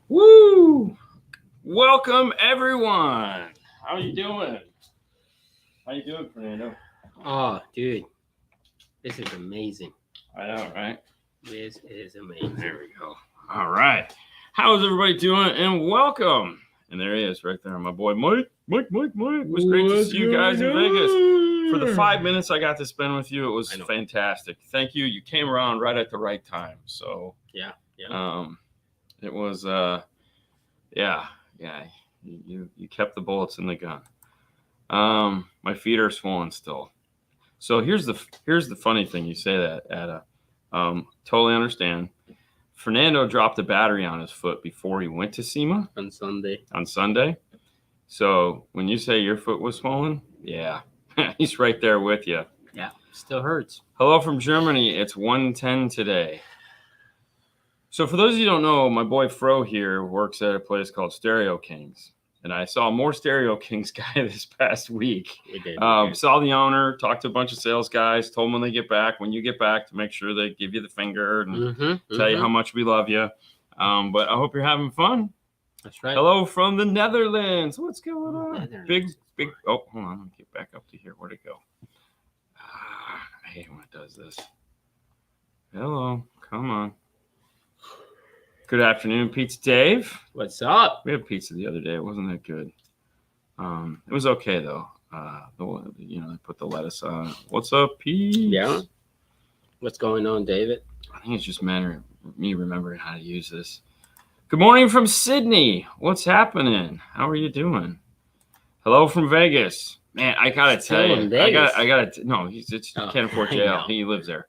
Woo! Welcome, everyone. How you doing? How you doing, Fernando? Oh, dude, this is amazing. I know, right? This is amazing. There we go. All right. How's everybody doing? And welcome. And there he is right there, my boy Mike. Mike. It was great to see you guys in Vegas. For the 5 minutes I got to spend with you, it was fantastic. Thank you. You came around right at the right time. So Yeah. it was you kept the bullets in the gun. My feet are swollen still. So here's the funny thing. You say that, Ada. Totally understand. Fernando dropped a battery on his foot before he went to SEMA On Sunday. So when you say your foot was swollen, yeah, he's right there with you. Yeah, still hurts. Hello from Germany. It's 1:10 today. So for those of you who don't know, my boy Fro here works at a place called Stereo Kings. And I saw more Stereo Kings guy this past week. We did. Saw the owner, talked to a bunch of sales guys, told them when you get back, to make sure they give you the finger and tell you how much we love you. But I hope you're having fun. That's right. Hello from the Netherlands. What's going on? Big. Oh, hold on. Let me get back up to here. Where'd it go? I hate when it does this. Hello. Come on. Good afternoon, Pizza Dave. What's up? We had pizza the other day. It wasn't that good. It was okay though. They put the lettuce on. What's up, Pete? Yeah. What's going on, David? I think it's just a matter of me remembering how to use this. Good morning from Sydney. What's happening? How are you doing? Hello from Vegas. Man, I gotta tell you, I gotta. No, can't afford jail. He lives there.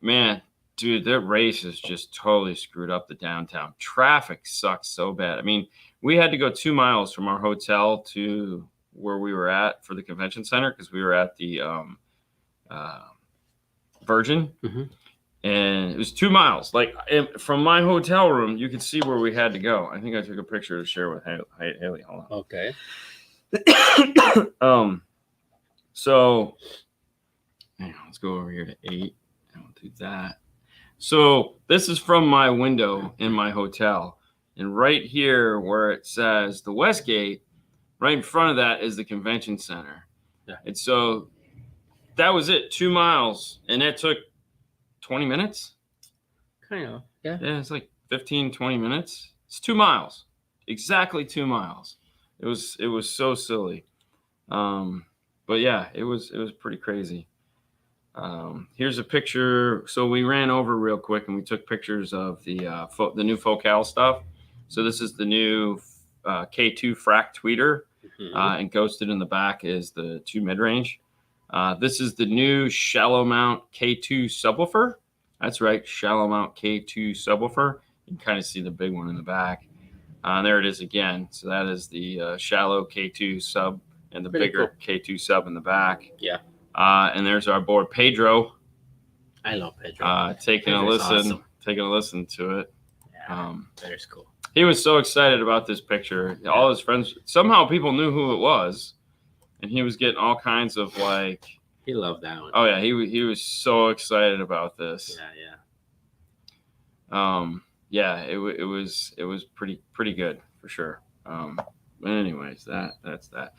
Man. Dude, that race is just totally screwed up the downtown. Traffic sucks so bad. I mean, we had to go 2 miles from our hotel to where we were at for the convention center because we were at the Virgin. And it was 2 miles. Like from my hotel room, you could see where we had to go. I think I took a picture to share with Haley. Hold on. Okay. So, let's go over here to 8. I will do that. So this is from my window in my hotel. And right here where it says the Westgate, right in front of that is the convention center. Yeah. And so that was it, 2 miles. And it took 20 minutes. Kind of. Yeah. Yeah, it's like 15, 20 minutes. It's 2 miles. Exactly 2 miles. It was so silly. But yeah, it was pretty crazy. Here's a picture. So we ran over real quick and we took pictures of the new Focal stuff. So this is the new K2 frac tweeter, and ghosted in the back is the 2 mid-range. This is the new shallow mount K2 subwoofer. That's right, shallow mount K2 subwoofer. You can kind of see the big one in the back. There it is again. So that is the shallow K2 sub and the bigger K2 sub in the back. Yeah. And there's our boy Pedro. I love Pedro. Taking a listen to it. Yeah, that is cool. He was so excited about this picture. Yeah. All his friends, somehow people knew who it was, and he was getting all kinds of like. He loved that one. Oh yeah, he was so excited about this. Yeah. It was pretty good for sure. But anyways, that's that.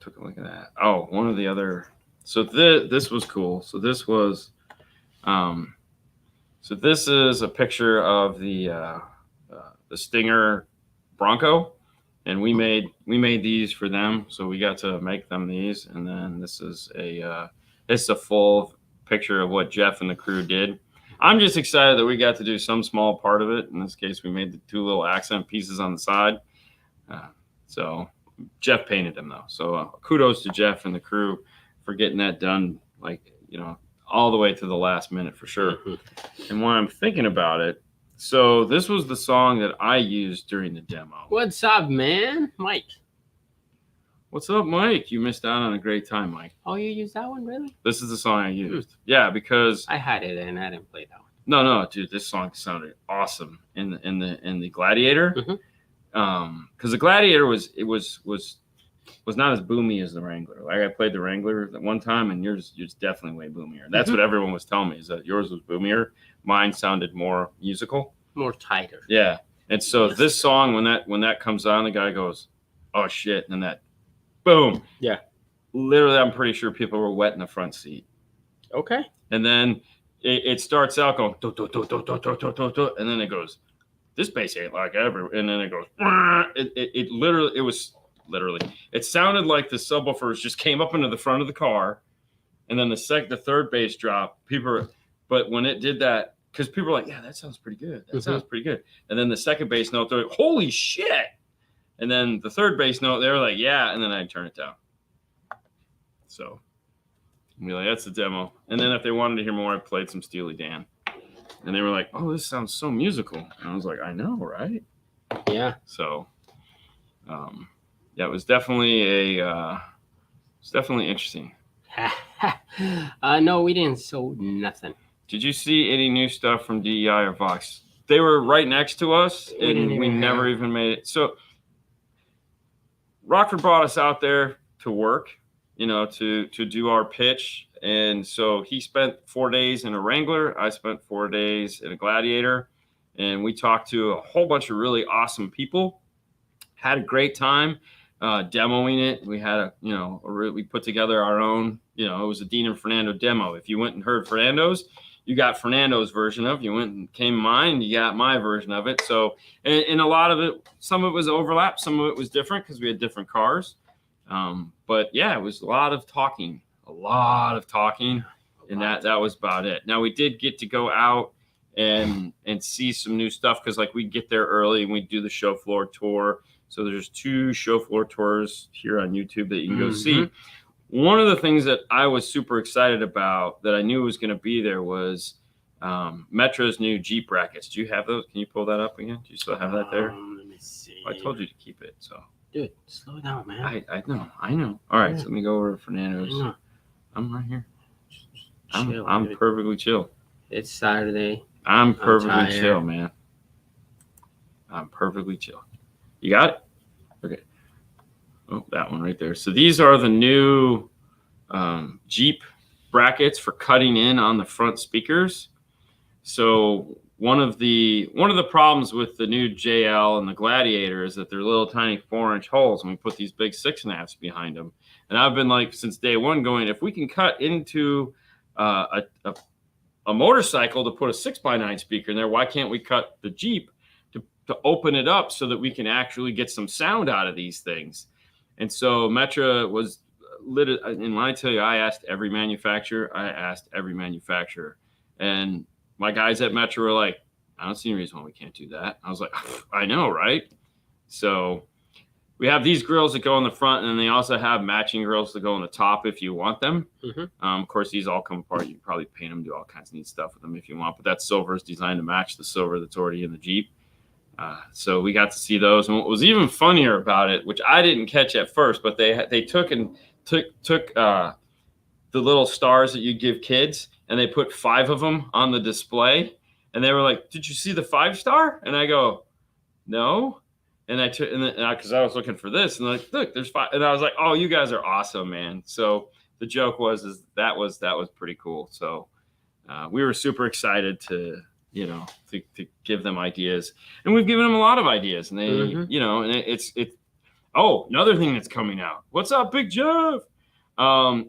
Took a look at that. Oh, one of the other. So this was cool. So this was, so this is a picture of the Stinger Bronco, and we made these for them. So we got to make them these, and then this is a full picture of what Jeff and the crew did. I'm just excited that we got to do some small part of it. In this case, we made the 2 little accent pieces on the side. So. Jeff painted them though, so kudos to Jeff and the crew for getting that done, like all the way to the last minute for sure. And when I'm thinking about it, so this was the song that I used during the demo. What's up, man? Mike. What's up, Mike? You missed out on a great time, Mike. Oh, you used that one, really? This is the song I used. Yeah, because I had it and I didn't play that No, one. dude, this song sounded awesome in the Gladiator. Because the Gladiator was not as boomy as the Wrangler. Like I played the Wrangler at one time, and yours definitely way boomier. That's what everyone was telling me, is that yours was boomier. mine sounded more musical. More tighter. Yeah. And so Yes. this song, when that comes on, the guy goes, "Oh shit!" And then that, boom. Yeah. Literally, I'm pretty sure people were wet in the front seat. Okay. And then it starts out going, do, do, do, do, do, do, do, do, do, and then it goes, "This bass ain't like ever." And then it goes, it literally, it sounded like the subwoofers just came up into the front of the car, and then the third bass drop. But when it did that, because people were like, "Yeah, that sounds pretty good. That sounds pretty good." And then the second bass note, they're like, "Holy shit!" And then the third bass note, they were like, "Yeah," and then I'd turn it down. So I'd be like, "That's the demo." And then if they wanted to hear more, I played some Steely Dan. And they were like, "Oh, this sounds so musical." And I was like, "I know, right?" Yeah. So, yeah, it was definitely interesting. No, we didn't sold nothing. Did you see any new stuff from DEI or Vox? They were right next to us, and we never even made it. So Rockford brought us out there to work, to do our pitch. And so he spent 4 days in a Wrangler. I spent 4 days in a Gladiator. And we talked to a whole bunch of really awesome people. Had a great time demoing it. We had we put together our own, it was a Dean and Fernando demo. If you went and heard Fernando's, you got Fernando's version of it. You went and came mine, you got my version of it. So, and a lot of it, some of it was overlap, some of it was different because we had different cars. But yeah, it was a lot of talking, and that was about it. Now we did get to go out and see some new stuff because like we get there early and we do the show floor tour. So there's 2 show floor tours here on YouTube that you can go see. One of the things that I was super excited about that I knew was going to be there was Metro's new Jeep brackets. Do you have those? Can you pull that up again? Do you still have that there? Let me see. I told you to keep it. So, dude, slow down, man. I know. All right, so let me go over to Fernando's. I'm right here. I'm perfectly chill. It's Saturday. I'm perfectly chill, man. I'm perfectly chill. You got it? Okay. Oh, that one right there. So these are the new Jeep brackets for cutting in on the front speakers. So one of the problems with the new JL and the Gladiator is that they're little tiny 4-inch holes, and we put these big 6.5s behind them. And I've been like since day one going, if we can cut into a motorcycle to put a 6x9 speaker in there, why can't we cut the Jeep to open it up so that we can actually get some sound out of these things? And so Metro was lit. And when I tell you, I asked every manufacturer, and my guys at Metro were like, "I don't see any reason why we can't do that." I was like, "I know, right?" So we have these grills that go in the front, and then they also have matching grills that go on the top if you want them. Of course, these all come apart. You can probably paint them, do all kinds of neat stuff with them if you want, but that silver is designed to match the silver that's already in the Jeep. So we got to see those. And what was even funnier about it, which I didn't catch at first, but they took the little stars that you give kids, and they put 5 of them on the display. And they were like, "Did you see the 5-star?" And I go, "No." And I took, because I was looking for this, and they're like, "Look, there's 5." And I was like, "Oh, you guys are awesome, man." So the joke was that was pretty cool. So we were super excited to give them ideas, and we've given them a lot of ideas, and they, and it's oh, another thing that's coming out. What's up, Big Jeff?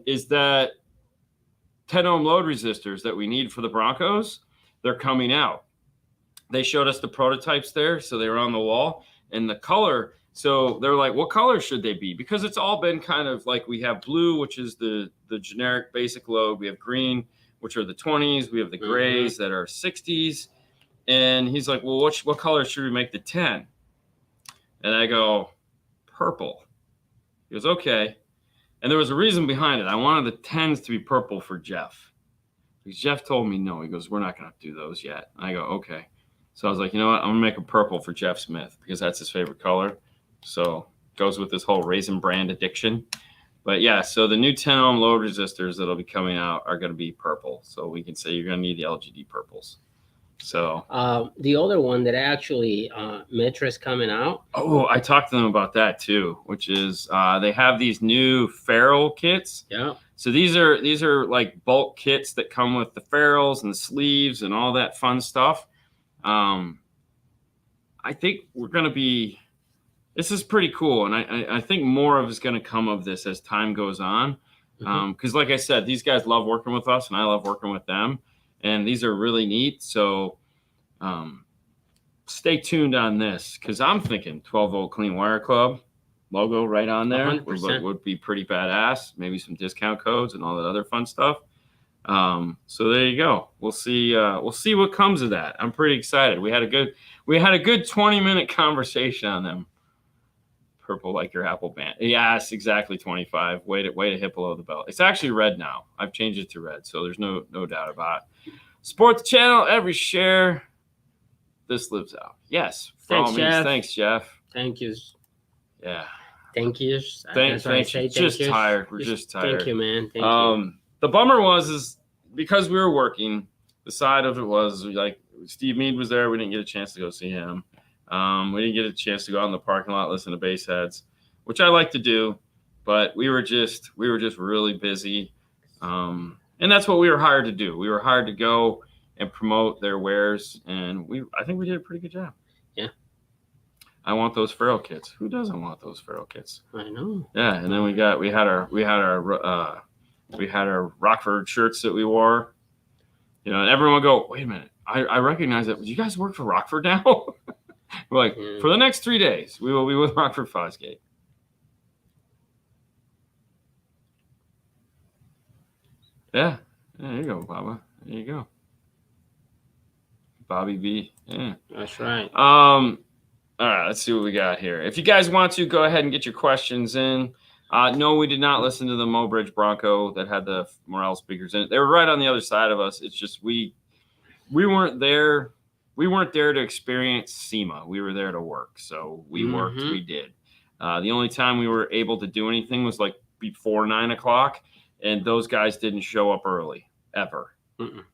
Is that 10 ohm load resistors that we need for the Broncos? They're coming out. They showed us the prototypes there, so they were on the wall, and the color. So they're like, "What color should they be?" Because it's all been kind of like we have blue, which is the generic basic load. We have green, which are the 20s. We have the grays that are 60s. And he's like, "Well, what color should we make the 10? And I go, "Purple." He goes, "Okay." And there was a reason behind it. I wanted the 10s to be purple for Jeff. Because Jeff told me no. He goes, "We're not going to do those yet." And I go, "Okay." So I was like, "You know what? I'm going to make a purple for Jeff Smith because that's his favorite color." So goes with this whole Raisin Brand addiction. But yeah, so the new 10 ohm load resistors that'll be coming out are going to be purple. So we can say you're going to need the LGD purples. So the other one that actually Metro is coming out. oh, I talked to them about that too, which is they have these new ferrule kits. Yeah. So these are like bulk kits that come with the ferrules and the sleeves and all that fun stuff. I think we're gonna be. This is pretty cool, and I think more of is going to come of this as time goes on. Because, like I said, these guys love working with us, and I love working with them, and these are really neat. So, stay tuned on this, because I'm thinking 12-volt clean wire club logo right on there would be pretty badass. Maybe some discount codes and all that other fun stuff. So there you go. We'll see what comes of that. I'm pretty excited. We had a good 20-minute conversation on them. Purple like your Apple band. Yes, exactly 25. Way to hit below the belt. It's actually red now. I've changed it to red, so there's no doubt about it. Support the channel, every share. This lives out. Yes. Thanks, Jeff. Thanks, Jeff. Thank you. Yeah. Thank you. Thank you. Just tired. We're just tired. Thank you, man. Thank you. The bummer is because we were working, the side of it was like Steve Mead was there. We didn't get a chance to go see him. We didn't get a chance to go out in the parking lot, listen to bass heads, which I like to do, but we were just really busy. And that's what we were hired to do. We were hired to go and promote their wares, and I think we did a pretty good job. Yeah. I want those ferrule kits. Who doesn't want those ferrule kits? I know. Yeah, and then we had our Rockford shirts that we wore. You know, and everyone would go, wait a minute, I recognize that. Do you guys work for Rockford now? We're like, for the next 3 days, we will be with Rockford Fosgate. Yeah. There you go, Baba. There you go. Bobby B. Yeah. That's right. All right, let's see what we got here. If you guys want to, go ahead and get your questions in. No, we did not listen to the Mobridge Bronco that had the Morel speakers in it. They were right on the other side of us. It's just we weren't there. We weren't there to experience SEMA. We were there to work. So we worked, we did. The only time we were able to do anything was like before 9 o'clock, and those guys didn't show up early, ever.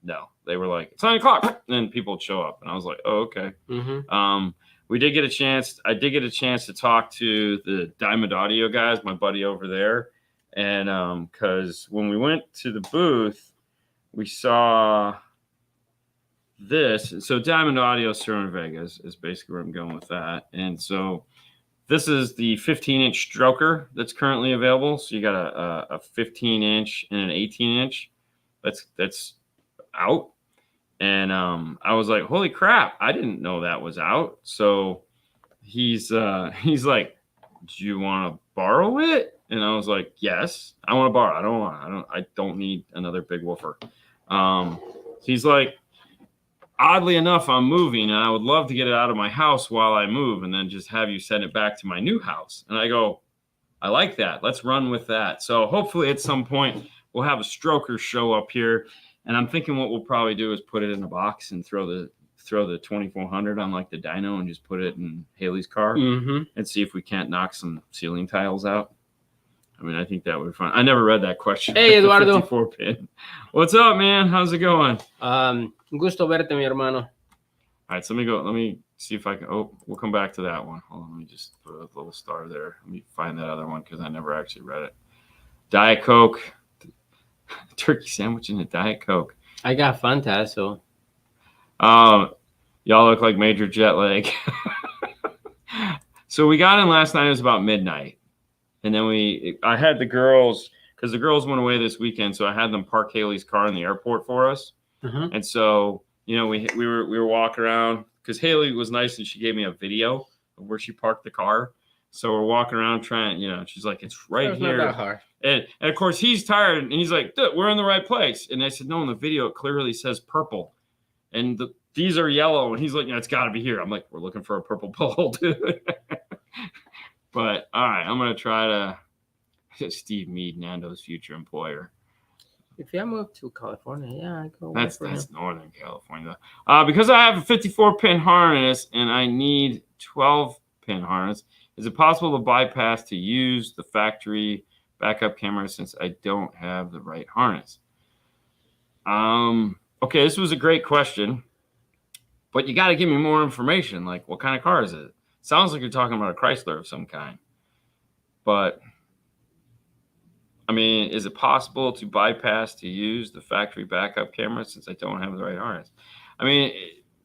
No, they were like, it's 9 o'clock. And then people would show up. And I was like, oh, okay. We did get a chance. I did get a chance to talk to the Diamond Audio guys, my buddy over there. And because when we went to the booth, we saw this. So Diamond Audio Cerro Vegas is basically where I'm going with that. And so this is the 15-inch stroker that's currently available. So you got a 15-inch and an 18-inch that's out. And I was like, holy crap, I didn't know that was out. So he's like, do you want to borrow it? And I was like, yes, I want to borrow. I don't need another big woofer. He's like, oddly enough, I'm moving and I would love to get it out of my house while I move and then just have you send it back to my new house. And I go, I like that. Let's run with that. So hopefully at some point we'll have a stroker show up here. And I'm thinking what we'll probably do is put it in a box and throw the 2400 on like the dyno and just put it in Haley's car and see if we can't knock some ceiling tiles out. I mean, I think that would be fun. I never read that question. Hey, Eduardo. 54 pin. What's up, man? How's it going? Gusto verte, mi hermano. All right, so let me see if I can. Oh, we'll come back to that one. Hold on, let me just put a little star there. Let me find that other one because I never actually read it. Diet Coke. Turkey sandwich and a Diet Coke. I got Fanta, so. Y'all look like major jet lag. So we got in last night. It was about midnight. And then I had the girls, because the girls went away this weekend, so I had them park Haley's car in the airport for us. And so, you know, we were walking around, because Haley was nice and she gave me a video of where she parked the car. So we're walking around trying, you know, she's like, it's right here. Not that hard. And of course, he's tired, and he's like, dude, we're in the right place. And I said, no, in the video, it clearly says purple. And these are yellow. And he's like, yeah, it's got to be here. I'm like, we're looking for a purple pole, dude. But, all right, I'm going to try to Steve Mead, Nando's future employer. If I move to California, yeah, I go. That's Northern California. Because I have a 54-pin harness and I need 12-pin harness, is it possible to bypass to use the factory backup camera since I don't have the right harness? Okay, this was a great question. but you got to give me more information. Like, what kind of car is it? Sounds like you're talking about a Chrysler of some kind. But, I mean, is it possible to bypass to use the factory backup camera since I don't have the right harness? I mean,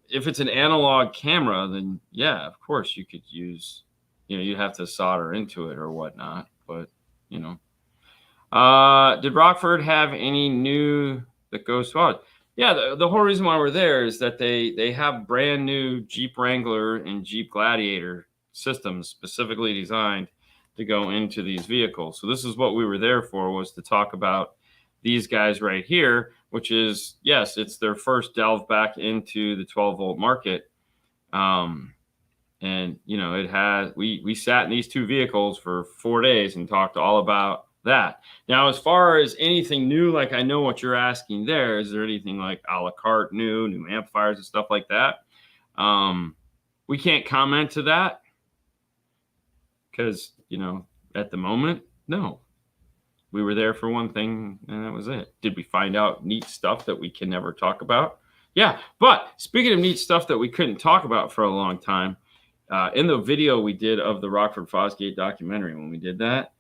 if it's an analog camera, then yeah, of course you could use, you have to solder into it or whatnot. But, did Rockford have any new that goes to? Yeah, the whole reason why we're there is that they have brand new Jeep Wrangler and Jeep Gladiator systems specifically designed to go into these vehicles. So this is what we were there for, was to talk about these guys right here, which is, yes, it's their first delve back into the 12-volt market. And it had, we sat in these two vehicles for 4 days and talked all about that. Now, as far as anything new, like I know what you're asking there, is there anything like a la carte new amplifiers and stuff like that? We can't comment to that because, at the moment, no. We were there for one thing and that was it. Did we find out neat stuff that we can never talk about? Yeah, but speaking of neat stuff that we couldn't talk about for a long time, in the video we did of the Rockford Fosgate documentary, when we did that,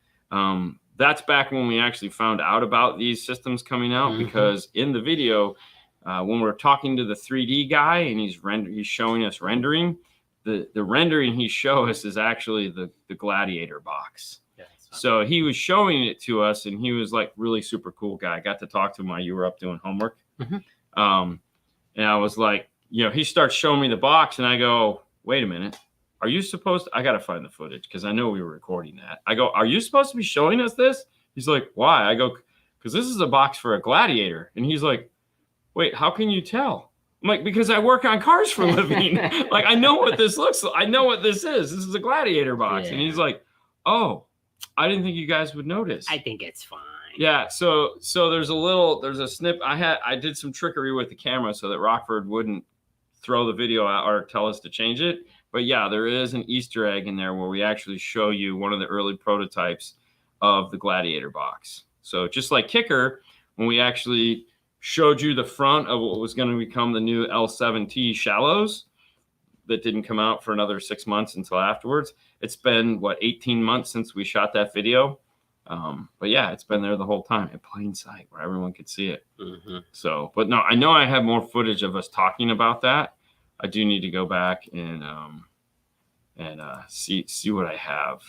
that's back when we actually found out about these systems coming out. Because in the video, when we're talking to the 3D guy and he's showing us rendering, the rendering he showed us is actually the Gladiator box. Yeah, so he was showing it to us, and he was like really super cool guy. I got to talk to him while you were up doing homework. And I was like, he starts showing me the box, and I go, wait a minute. Are you supposed to, I got to find the footage because I know we were recording that. I go, are you supposed to be showing us this? He's like, why? I go, because this is a box for a Gladiator. And he's like, wait, how can you tell? I'm like, because I work on cars for a living. Like, I know what this looks like. I know what this is. This is a Gladiator box. Yeah. And he's like, oh, I didn't think you guys would notice. I think it's fine. Yeah. So there's a snip. I did some trickery with the camera so that Rockford wouldn't throw the video out or tell us to change it. But yeah, there is an Easter egg in there where we actually show you one of the early prototypes of the Gladiator box. So just like Kicker, when we actually showed you the front of what was going to become the new L7T Shallows that didn't come out for another 6 months until afterwards. It's been, 18 months since we shot that video. But yeah, it's been there the whole time in plain sight where everyone could see it. So, but no, I know I have more footage of us talking about that. I do need to go back and see what I have.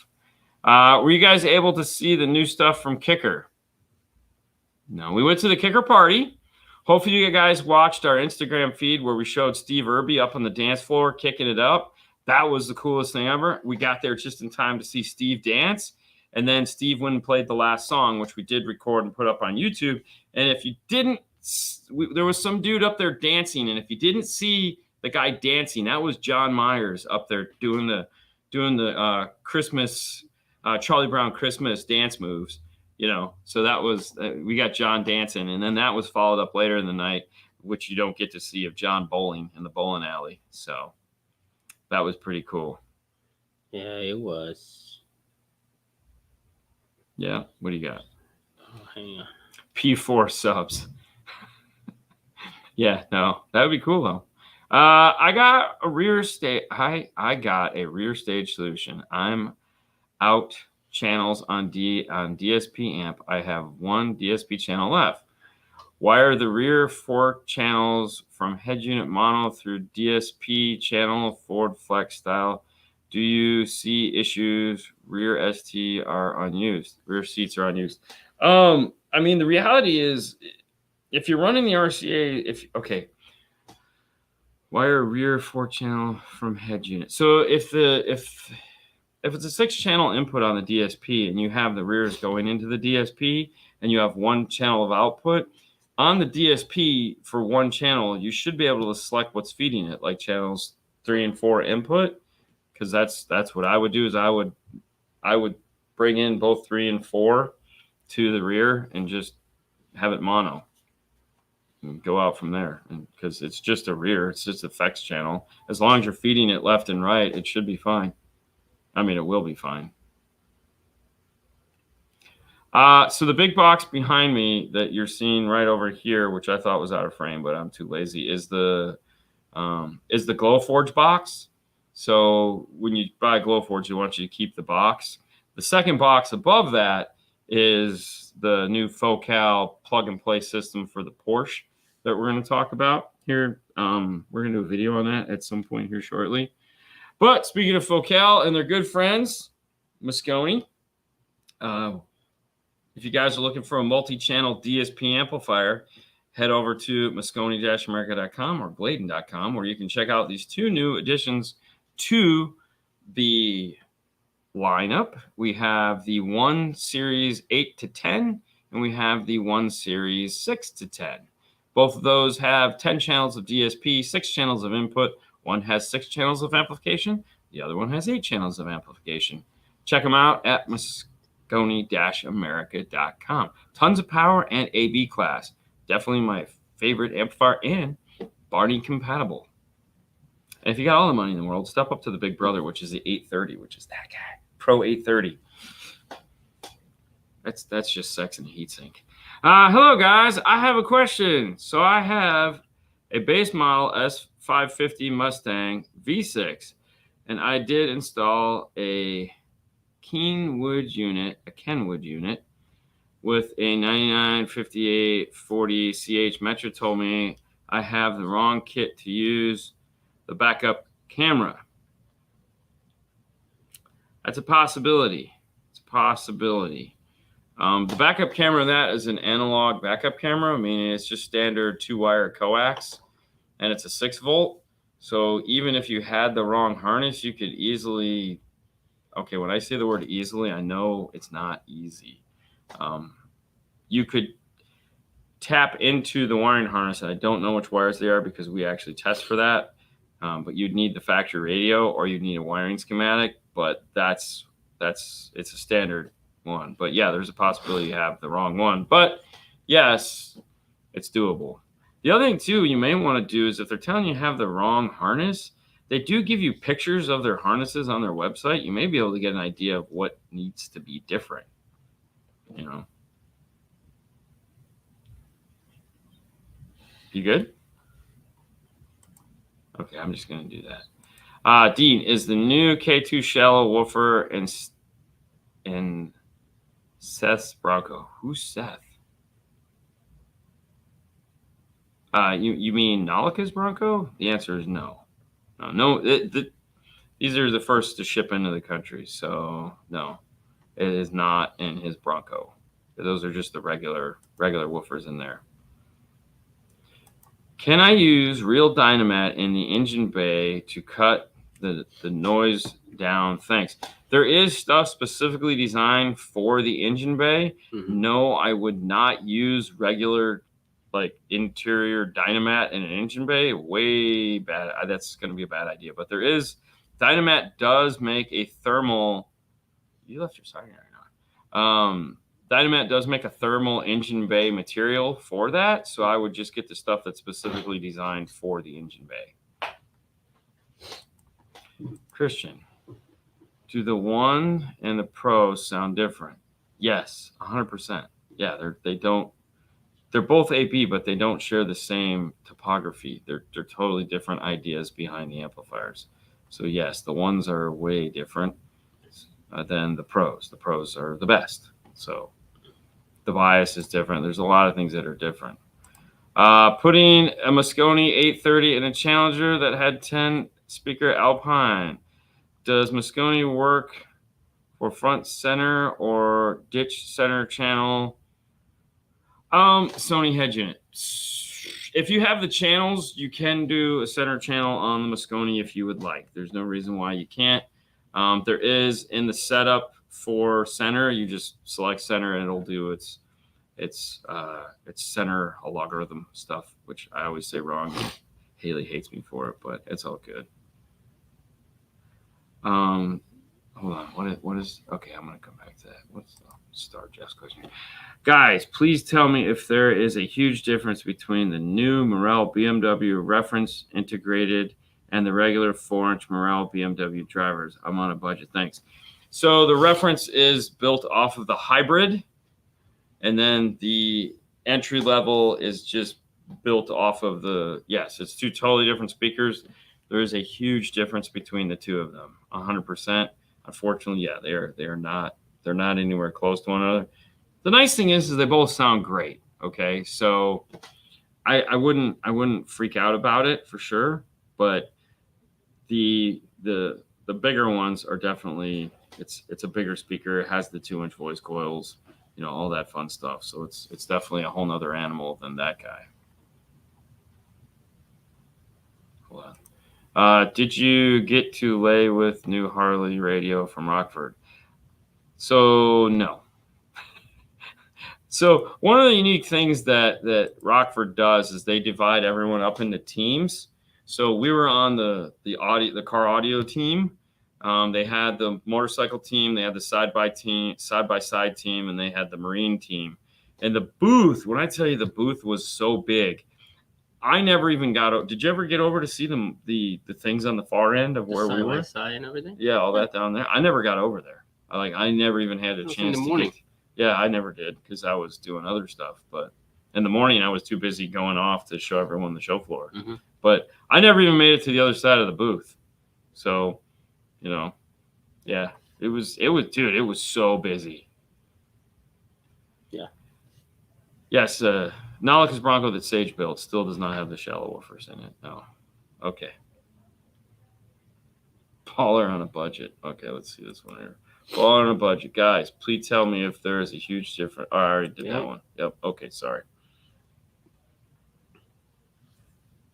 Were you guys able to see the new stuff from Kicker? No, we went to the Kicker party. Hopefully you guys watched our Instagram feed where we showed Steve Irby up on the dance floor kicking it up. That was the coolest thing ever. We got there just in time to see Steve dance. And then Steve went and played the last song, which we did record and put up on YouTube. And if you didn't, there was some dude up there dancing. And if you didn't see the guy dancing, that was John Myers up there doing the Christmas, Charlie Brown Christmas dance moves, So that was, we got John dancing. And then that was followed up later in the night, which you don't get to see, of John bowling in the bowling alley. So that was pretty cool. Yeah, it was. Yeah, what do you got? Oh, hang on. P4 subs. Yeah, no, that would be cool though. I got a rear stage. I got a rear stage solution. I'm out channels on DSP amp. I have one DSP channel left. Wire the rear 4 channels from head unit mono through DSP channel Ford Flex style. Do you see issues? Rear ST are unused. Rear seats are unused. I mean, the reality is, if you're running the RCA, wire rear 4 channel from head unit. So if it's a 6-channel input on the DSP and you have the rears going into the DSP and you have 1 channel of output on the DSP for 1 channel, you should be able to select what's feeding it, like channels 3 and 4 input. Because that's what I would do, is I would bring in both 3 and 4 to the rear and just have it mono and go out from there. And because it's just a rear, it's just a FX channel. As long as you're feeding it left and right, it should be fine. I mean, it will be fine. So the big box behind me that you're seeing right over here, which I thought was out of frame, but I'm too lazy, is the is the Glowforge box. So when you buy Glowforge, they want you to keep the box. The second box above that is the new Focal plug-and-play system for the Porsche that we're going to talk about here. We're going to do a video on that at some point here shortly. But speaking of Focal and their good friends, Moscone, if you guys are looking for a multi-channel DSP amplifier, head over to moscone-america.com or gladen.com, where you can check out these two new additions to the lineup. We have the 1 Series 8 to 10, and we have the 1 Series 6 to 10. Both of those have 10 channels of DSP, 6 channels of input. One has 6 channels of amplification. The other one has 8 channels of amplification. Check them out at moscone-america.com. Tons of power and AB class. Definitely my favorite amplifier and Barney compatible. And if you got all the money in the world, step up to the big brother, which is the 830, which is that guy. Pro 830. That's just sex in a heatsink. Hello, guys. I have a question. So I have a base model S550 Mustang V6, and I did install a Kenwood unit with a 995840 CH. Metro told me I have the wrong kit to use the backup camera. That's a possibility. It's a possibility. The backup camera in that is an analog backup camera, meaning it's just standard 2-wire coax, and it's a 6-volt. So even if you had the wrong harness, you could easily, okay, when I say the word easily, I know it's not easy. You could tap into the wiring harness, and I don't know which wires they are because we actually test for that. But you'd need the factory radio or you'd need a wiring schematic, but it's a standard one. But yeah, there's a possibility you have the wrong one. But yes, it's doable. The other thing too you may want to do is if they're telling you have the wrong harness, they do give you pictures of their harnesses on their website. You may be able to get an idea of what needs to be different. You know. You good? Okay, I'm just going to do that. Dean, is the new K2 shallow woofer and Seth's Bronco? Who's Seth? You mean Nalika's Bronco? The answer is no. No. These are the first to ship into the country, so no, it is not in his Bronco. Those are just the regular woofers in there. Can I use real Dynamat in the engine bay to cut the noise down? Thanks. There is stuff specifically designed for the engine bay. Mm-hmm. No, I would not use regular like interior Dynamat in an engine bay. Way bad. That's going to be a bad idea. But there is, Dynamat does make a thermal. You left your siren or not? Dynamat does make a thermal engine bay material for that, so I would just get the stuff that's specifically designed for the engine bay. Christian, do the One and the Pro sound different? Yes, 100%. Yeah, they're both AB, but they don't share the same topography. They're totally different ideas behind the amplifiers. So yes, the Ones are way different than the Pros. The Pros are the best. So the bias is different. There's a lot of things that are different. Putting a Moscone 830 in a Challenger that had 10 speaker Alpine. Does Moscone work for front center or ditch center channel? Sony head unit. If you have the channels, you can do a center channel on the Moscone if you would like. There's no reason why you can't. There is in the setup for center, you just select center and it'll do its center logarithm stuff, which I always say wrong. Haley hates me for it, but it's all good. Hold on. What is okay? I'm gonna come back to that. What's the start Jeff's question? Guys, please tell me if there is a huge difference between the new Morel BMW reference integrated and the regular 4-inch Morel BMW drivers. I'm on a budget. Thanks. So the reference is built off of the hybrid, and then the entry level is just built off of yes, it's two totally different speakers. There is a huge difference between the two of them, 100%. Unfortunately, yeah, they're not anywhere close to one another. The nice thing is they both sound great. Okay, so I wouldn't freak out about it for sure, but the bigger ones are definitely it's a bigger speaker. It has the 2-inch voice coils, all that fun stuff. So it's definitely a whole nother animal than that guy. Hold on. Did you get to lay with new Harley radio from Rockford? So no. So one of the unique things that Rockford does is they divide everyone up into teams. So we were on the car audio team. They had the motorcycle team, they had the side by side team, and they had the marine team. And the booth, when I tell you the booth was so big, I never even got. Did you ever get over to see the things on the far end of where we were? Side and everything. Yeah, all that down there. I never got over there. I never even had a chance to get. Yeah, I never did because I was doing other stuff. But in the morning, I was too busy going off to show everyone the show floor. Mm-hmm. But I never even made it to the other side of the booth. So, yeah, it was, dude, it was so busy. Yeah. Yes, Nolika's Bronco that Sage built still does not have the shallow woofers in it. No. Okay. Baller on a budget. Okay, let's see this one here. Baller on a budget. Guys, please tell me if there is a huge difference. Oh, I already did that one. Yep. Okay, sorry.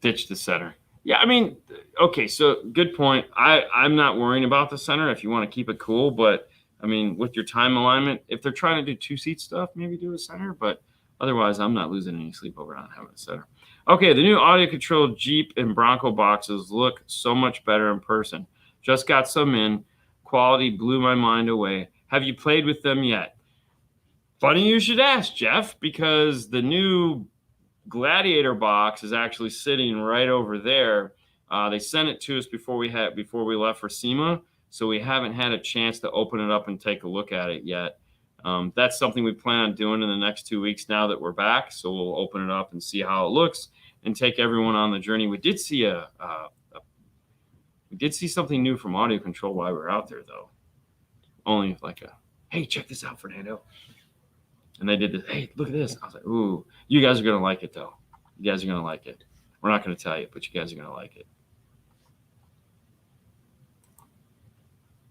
Ditch the center. Yeah, I mean, okay, so good point. I'm not worrying about the center if you want to keep it cool, but I mean, with your time alignment, if they're trying to do 2-seat stuff, maybe do a center, but otherwise, I'm not losing any sleep over not having a center. Okay, the new audio-controlled Jeep and Bronco boxes look so much better in person. Just got some in. Quality blew my mind away. Have you played with them yet? Funny you should ask, Jeff, because the new Gladiator box is actually sitting right over there. They sent it to us before we left for SEMA, so we haven't had a chance to open it up and take a look at it yet. That's something we plan on doing in the next 2 weeks now that we're back. So we'll open it up and see how it looks and take everyone on the journey. We did see something new from Audio Control while we were out there, though. Only like hey, check this out, Fernando. And they did this. Hey, look at this. I was like, ooh, you guys are going to like it, though. You guys are going to like it. We're not going to tell you, but you guys are going to like it.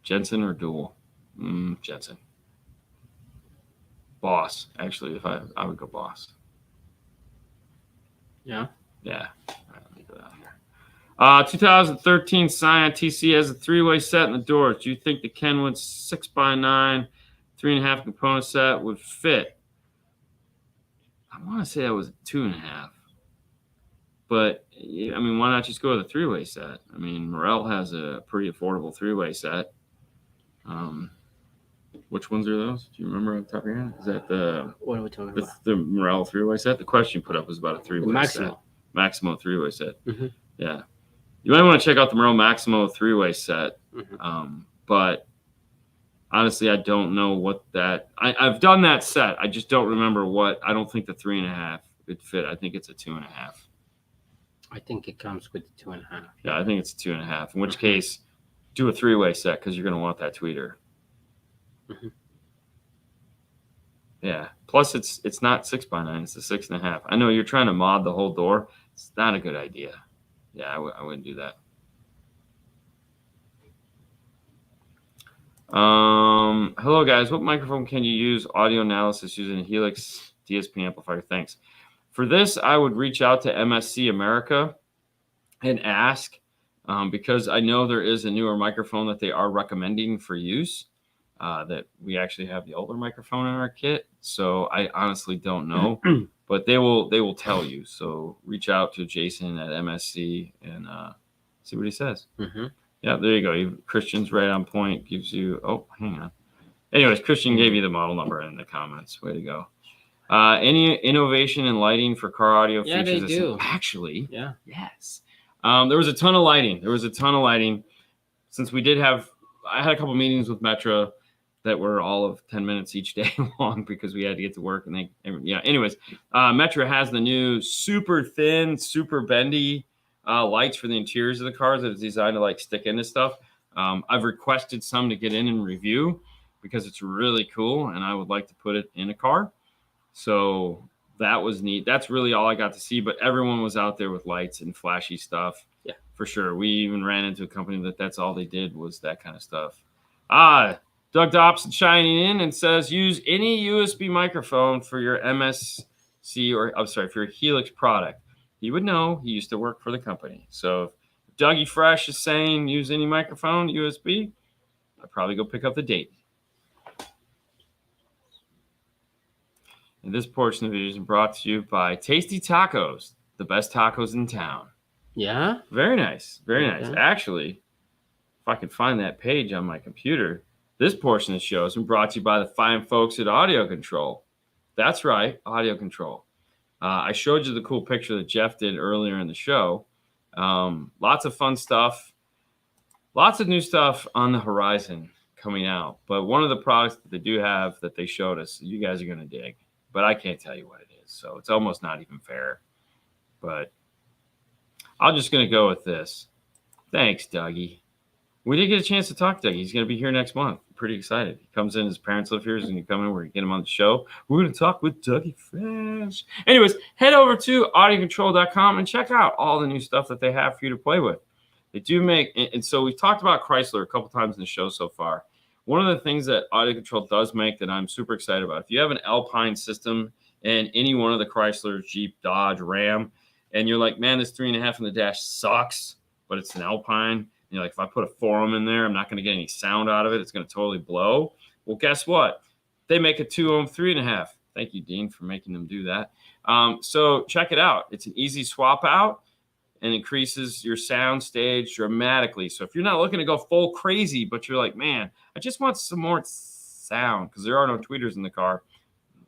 Jensen or Dual? Jensen. Boss. Actually, if I would go Boss. Yeah? Yeah. All right, let me go down here. 2013 Scion TC has a 3-way set in the doors. Do you think the Kenwood 6x9 3.5 component set would fit? I want to say that was a 2.5. But, I mean, why not just go with a 3-way set? I mean, Morel has a pretty affordable 3-way set. Which ones are those? Do you remember on the top of your head? Is that what are we talking about? The Morel 3-way set? The question you put up was about a 3-way Maximo. set. Maximo 3-way set. Mm-hmm. Yeah. You might want to check out the Morel Maximo 3-way set. Mm-hmm. But honestly, I don't know what that. I've done that set. I just don't remember what. I don't think the 3.5 would fit. I think it's a 2.5. I think it comes with the 2.5. Yeah, I think it's a 2.5. In which case, do a 3-way set because you're going to want that tweeter. Mm-hmm. Yeah. Plus, it's not 6x9. It's a 6.5. I know you're trying to mod the whole door. It's not a good idea. Yeah, I wouldn't do that. Hello guys, what microphone can you use audio analysis using a Helix DSP amplifier? Thanks. For this, I would reach out to MSC America and ask, because I know there is a newer microphone that they are recommending for use, that we actually have the older microphone in our kit. So I honestly don't know, but they will tell you. So reach out to Jason at MSC and see what he says. Mm-hmm. Yeah, there you go. Christian's right on point. Gives you. Oh, hang on. Anyways, Christian gave you the model number in the comments. Way to go. Any innovation in lighting for car audio features? Yeah, they do. Actually, yeah. Yes. There was a ton of lighting. Since we did have, I had a couple meetings with Metra that were all of 10 minutes each day long because we had to get to work. And anyways, Metra has the new super thin, super bendy lights for the interiors of the cars that is designed to like stick into stuff. I've requested some to get in and review because it's really cool and I would like to put it in a car. So that was neat. That's really all I got to see, but everyone was out there with lights and flashy stuff. Yeah, for sure. We even ran into a company that's all they did was that kind of stuff. Doug Dobson chiming in and says, use any USB microphone for your MSC or for your Helix product. He would know. He used to work for the company. So if Dougie Fresh is saying use any microphone, USB, I'd probably go pick up the date. And this portion of the video is brought to you by Tasty Tacos, the best tacos in town. Yeah? Very nice. Very nice. Okay. Actually, if I can find that page on my computer, this portion of the show has been brought to you by the fine folks at Audio Control. That's right, Audio Control. I showed you the cool picture that Jeff did earlier in the show. Lots of fun stuff. Lots of new stuff on the horizon coming out. But one of the products that they do have that they showed us, you guys are going to dig. But I can't tell you what it is. So it's almost not even fair. But I'm just going to go with this. Thanks, Dougie. We did get a chance to talk to Dougie. He's going to be here next month. I'm pretty excited. He comes in. His parents live here. He's going to come in. We're going to get him on the show. We're going to talk with Dougie Fresh. Anyways, head over to audiocontrol.com and check out all the new stuff that they have for you to play with. They do make, and so we've talked about Chrysler a couple times in the show so far. One of the things that Audio Control does make that I'm super excited about, if you have an Alpine system and any one of the Chrysler, Jeep, Dodge, Ram, and you're like, man, this 3.5 in the dash sucks, but it's an Alpine. And you're like, if I put a forum in there, I'm not going to get any sound out of it. It's going to totally blow. Well, guess what? They make a 2-ohm 3.5. Thank you, Dean, for making them do that. So check it out. It's an easy swap out and increases your sound stage dramatically. So if you're not looking to go full crazy, but you're like, man, I just want some more sound because there are no tweeters in the car,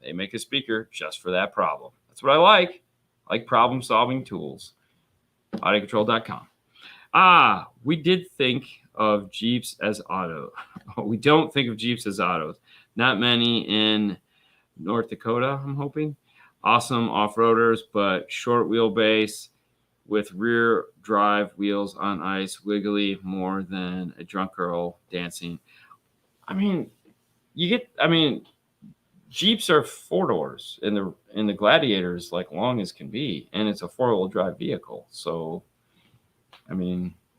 they make a speaker just for that problem. That's what I like. I like problem-solving tools. AudioControl.com. We did think of Jeeps as auto. We don't think of Jeeps as autos. Not many in North Dakota, I'm hoping. Awesome off-roaders, but short wheelbase with rear drive wheels on ice, wiggly more than a drunk girl dancing. Jeeps are 4 doors and the Gladiator is like long as can be, and it's a 4-wheel drive vehicle. So,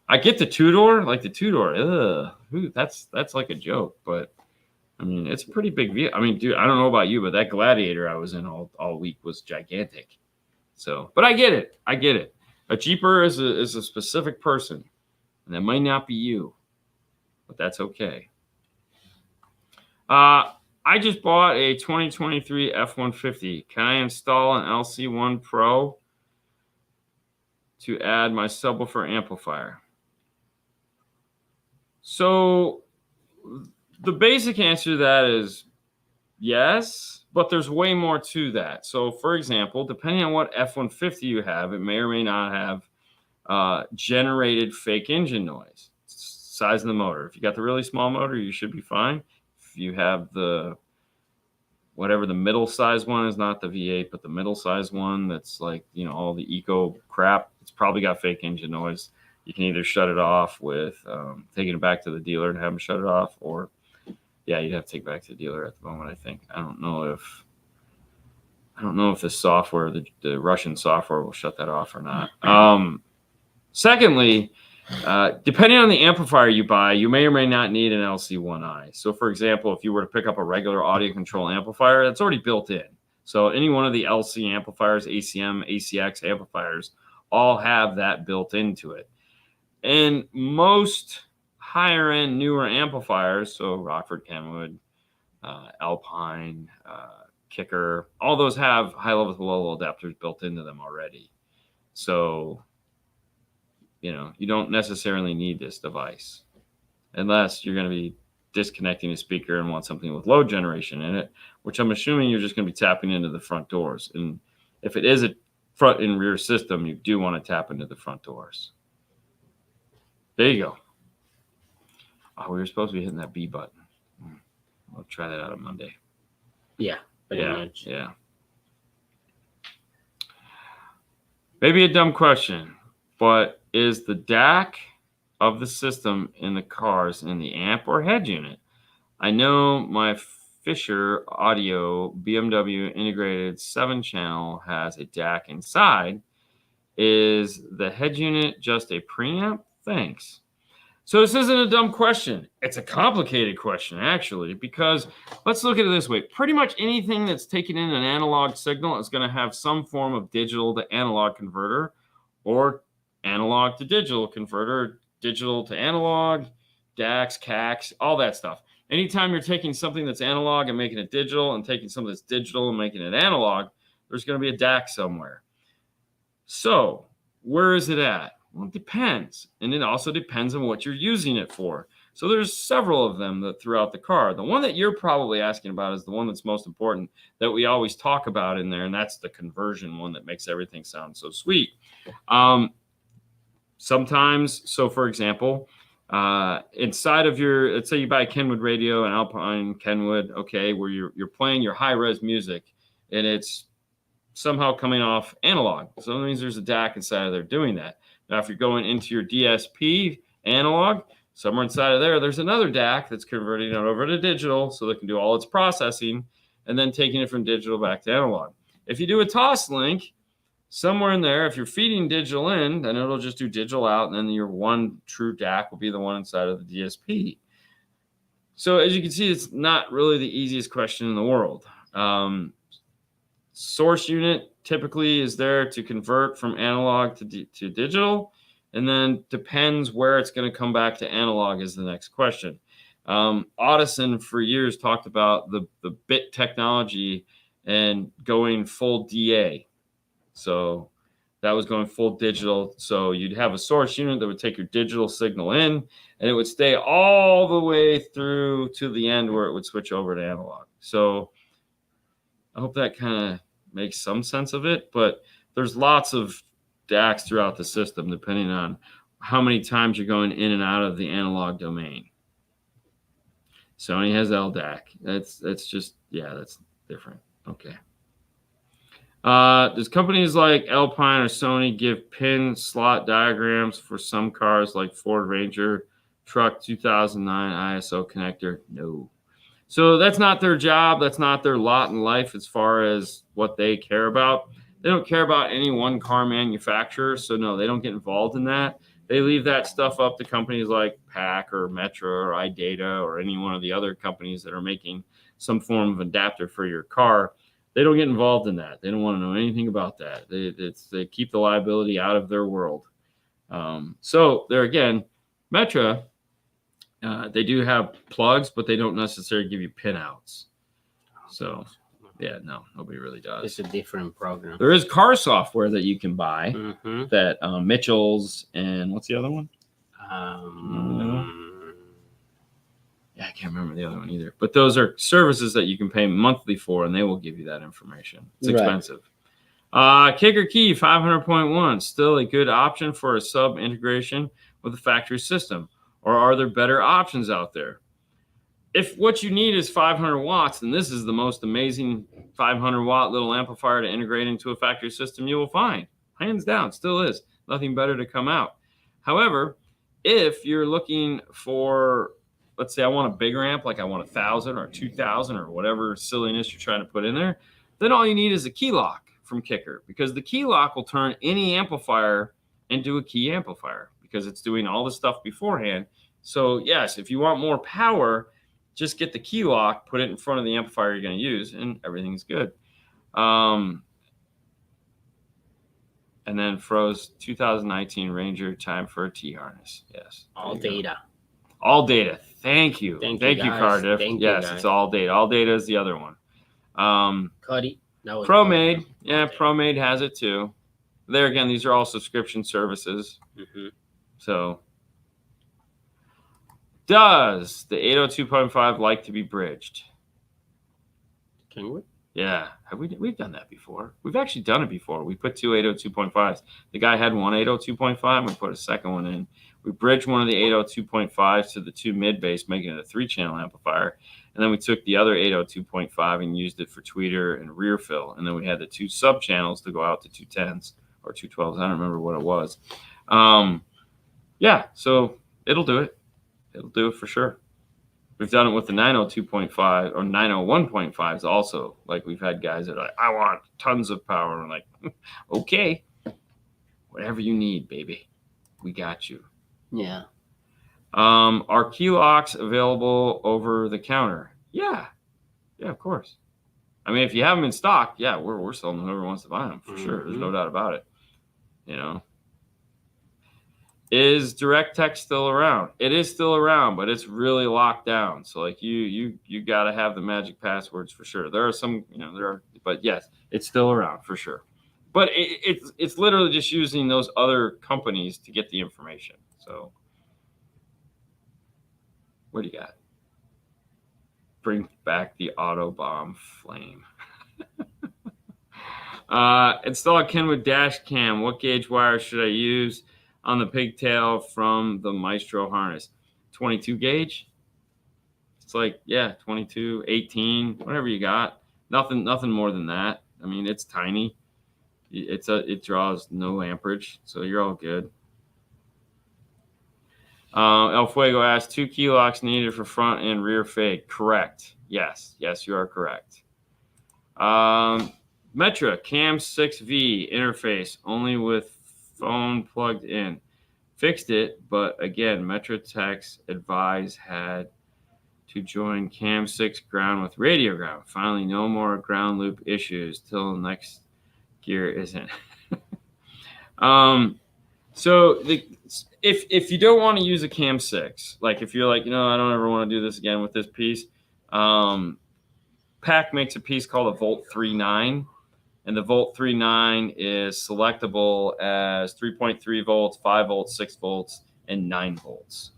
I get the 2-door, like the 2-door. That's like a joke, but it's a pretty big vehicle. Dude, I don't know about you, but that Gladiator I was in all week was gigantic. So, but I get it. A Jeeper is a specific person, and that might not be you, but that's okay. I just bought a 2023 F-150. Can I install an LC1 Pro to add my subwoofer amplifier? So the basic answer to that is yes, but there's way more to that. So for example, depending on what F-150 you have, it may or may not have generated fake engine noise. Size of the motor. If you got the really small motor, you should be fine. If you have the middle size one is not the V8, but the middle size one that's like, all the eco crap, it's probably got fake engine noise. You can either shut it off with taking it back to the dealer and have them shut it off, or you'd have to take it back to the dealer at the moment, I think. I don't know if the software, the Russian software will shut that off or not. Secondly, depending on the amplifier you buy, you may or may not need an LC1I. So for example, if you were to pick up a regular Audio Control amplifier, that's already built in. So any one of the LC amplifiers, ACM, ACX amplifiers, all have that built into it. And most higher end, newer amplifiers, so Rockford, Kenwood, Alpine, Kicker, all those have high level to low level adapters built into them already. So you don't necessarily need this device unless you're going to be disconnecting a speaker and want something with load generation in it, which I'm assuming you're just going to be tapping into the front doors. And if it is a front and rear system, you do want to tap into the front doors. There you go. Oh, we were supposed to be hitting that B button. try that out on Monday. Yeah, pretty much. Yeah. Maybe a dumb question, but is the DAC of the system in the cars in the amp or head unit? I know my Fisher Audio BMW integrated 7-channel has a DAC inside. Is the head unit just a preamp? Thanks. So this isn't a dumb question. It's a complicated question, actually, because let's look at it this way. Pretty much anything that's taking in an analog signal is going to have some form of digital to analog converter or analog to digital converter, digital to analog, DACs, CACs, all that stuff. Anytime you're taking something that's analog and making it digital and taking something that's digital and making it analog, there's going to be a DAC somewhere. So where is it at? Well, it depends. And it also depends on what you're using it for. So there's several of them that throughout the car. The one that you're probably asking about is the one that's most important that we always talk about in there, and that's the conversion one that makes everything sound so sweet. Sometimes, so for example, inside of your, let's say you buy a Kenwood radio, an Alpine Kenwood, okay, where you're playing your high-res music, and it's somehow coming off analog. So that means there's a DAC inside of there doing that. Now, if you're going into your DSP analog, somewhere inside of there, there's another DAC that's converting it over to digital so that it can do all its processing and then taking it from digital back to analog. If you do a toss link, somewhere in there, if you're feeding digital in, then it'll just do digital out, and then your one true DAC will be the one inside of the DSP. So as you can see, it's not really the easiest question in the world. Source unit typically is there to convert from analog to digital, and then depends where it's going to come back to analog is the next question. Audison for years talked about the bit technology and going full DA. So that was going full digital. So you'd have a source unit that would take your digital signal in, and it would stay all the way through to the end where it would switch over to analog. So I hope that kind of makes some sense of it, but there's lots of DACs throughout the system depending on how many times you're going in and out of the analog domain. Sony has LDAC. That's just, yeah, that's different. Okay. Does companies like Alpine or Sony give pin slot diagrams for some cars like Ford Ranger truck 2009 ISO connector? No. So that's not their job. That's not their lot in life as far as what they care about. They don't care about any one car manufacturer. So no, they don't get involved in that. They leave that stuff up to companies like PAC or Metra or iData or any one of the other companies that are making some form of adapter for your car. They don't get involved in that. They don't want to know anything about that. They keep the liability out of their world. So there again, Metra, they do have plugs, but they don't necessarily give you pinouts. So yeah, no, nobody really does. It's a different program. There is car software that you can buy that Mitchell's and what's the other one? Yeah, I can't remember the other one either. But those are services that you can pay monthly for, and they will give you that information. It's expensive. Kicker Key 500.1, still a good option for a sub integration with a factory system. Or are there better options out there? If what you need is 500 watts, then this is the most amazing 500 watt little amplifier to integrate into a factory system you will find. Hands down, still is. Nothing better to come out. However, if you're looking for, let's say I want a bigger amp, like I want 1,000 or 2,000 or whatever silliness you're trying to put in there, then all you need is a key lock from Kicker, because the key lock will turn any amplifier into a key amplifier because it's doing all the stuff beforehand. So yes, if you want more power, just get the key lock, put it in front of the amplifier you're going to use, and everything's good. And then froze 2019 Ranger, time for a T-harness. Yes. All data. All data. Thank you. Thank you, Cardiff. Yes, it's all data. All data is the other one. Cuddy. ProMade. Yeah, ProMade has it too. There again, these are all subscription services. So, does the 802.5 like to be bridged? Can we? Yeah, we've done that before. We've actually done it before. We put two 802.5s. The guy had one 802.5, and we put a second one in. We bridged one of the 802.5s to the 2 mid-bass, making it a 3-channel amplifier. And then we took the other 802.5 and used it for tweeter and rear fill. And then we had the 2 sub-channels to go out to 210s or 212s. I don't remember what it was. Yeah, so it'll do it. It'll do it for sure. We've done it with the 902.5 or 901.5s also. Like, we've had guys that are like, I want tons of power. And I'm like, okay, whatever you need, baby. We got you. Yeah. Are key locks available over the counter? Yeah, of course. I mean, if you have them in stock, yeah, we're selling them. Whoever wants to buy them for sure. There's no doubt about it. You know, is direct text still around? It is still around, but it's really locked down. So like you got to have the magic passwords for sure. There are some, but yes, it's still around for sure. But it's literally just using those other companies to get the information. So. What do you got? Bring back the Autobomb flame. Install a Kenwood dash cam. What gauge wire should I use on the pigtail from the Maestro harness? 22 gauge? It's like, 22, 18, whatever you got. Nothing more than that. I mean, it's tiny. It draws no amperage, so you're all good. El Fuego asked, 2 key locks needed for front and rear fade. Correct. Yes, you are correct. Metra Cam 6V interface only with phone plugged in. Fixed it, but again, Metra techs advise had to join Cam 6 ground with radio ground. Finally, no more ground loop issues till next gear isn't. So if you don't want to use a Cam 6, like if you're like, I don't ever want to do this again with this piece, Pack makes a piece called a Volt 3.9, and the Volt 3.9 is selectable as 3.3 volts, 5 volts, 6 volts, and 9 volts.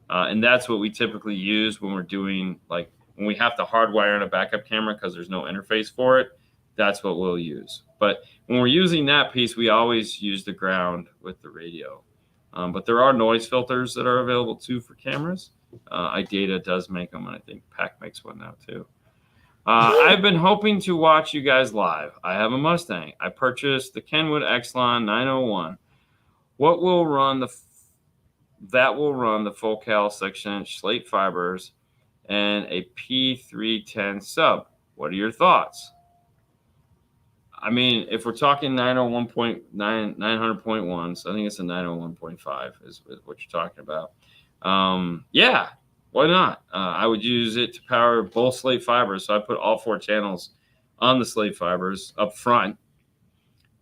And that's what we typically use when we're doing, like, when we have to hardwire in a backup camera because there's no interface for it. That's what we'll use. But when we're using that piece, we always use the ground with the radio. But there are noise filters that are available too for cameras. iData does make them, and I think Pack makes one now too. I've been hoping to watch you guys live. I have a Mustang. I purchased the Kenwood Exelon 901. What will run that will run the full cal 6-inch slate fibers and a P310 sub. What are your thoughts? I mean, if we're talking 900.1s, I think it's a 901.5 is what you're talking about. Yeah, why not? I would use it to power both slate fibers. So I put all 4 channels on the slate fibers up front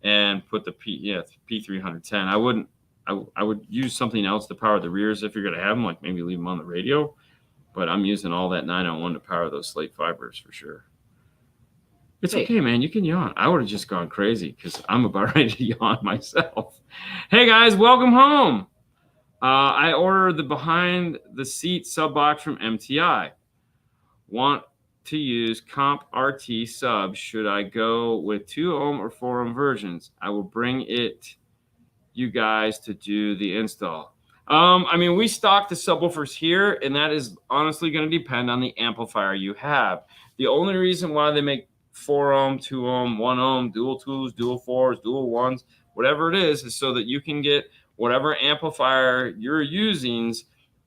and put the P310. I would use something else to power the rears if you're going to have them, like maybe leave them on the radio. But I'm using all that 901 to power those slate fibers for sure. It's okay, man. You can yawn. I would have just gone crazy because I'm about ready to yawn myself. Hey, guys, welcome home. I ordered the behind the seat sub box from MTI. Want to use comp RT sub. Should I go with 2 ohm or 4 ohm versions? I will bring it you guys to do the install. I mean, we stock the subwoofers here, and that is honestly going to depend on the amplifier you have. The only reason why they make 4 ohm, 2 ohm, 1 ohm, dual 2s, dual 4s, dual 1s, whatever it is so that you can get whatever amplifier you're using's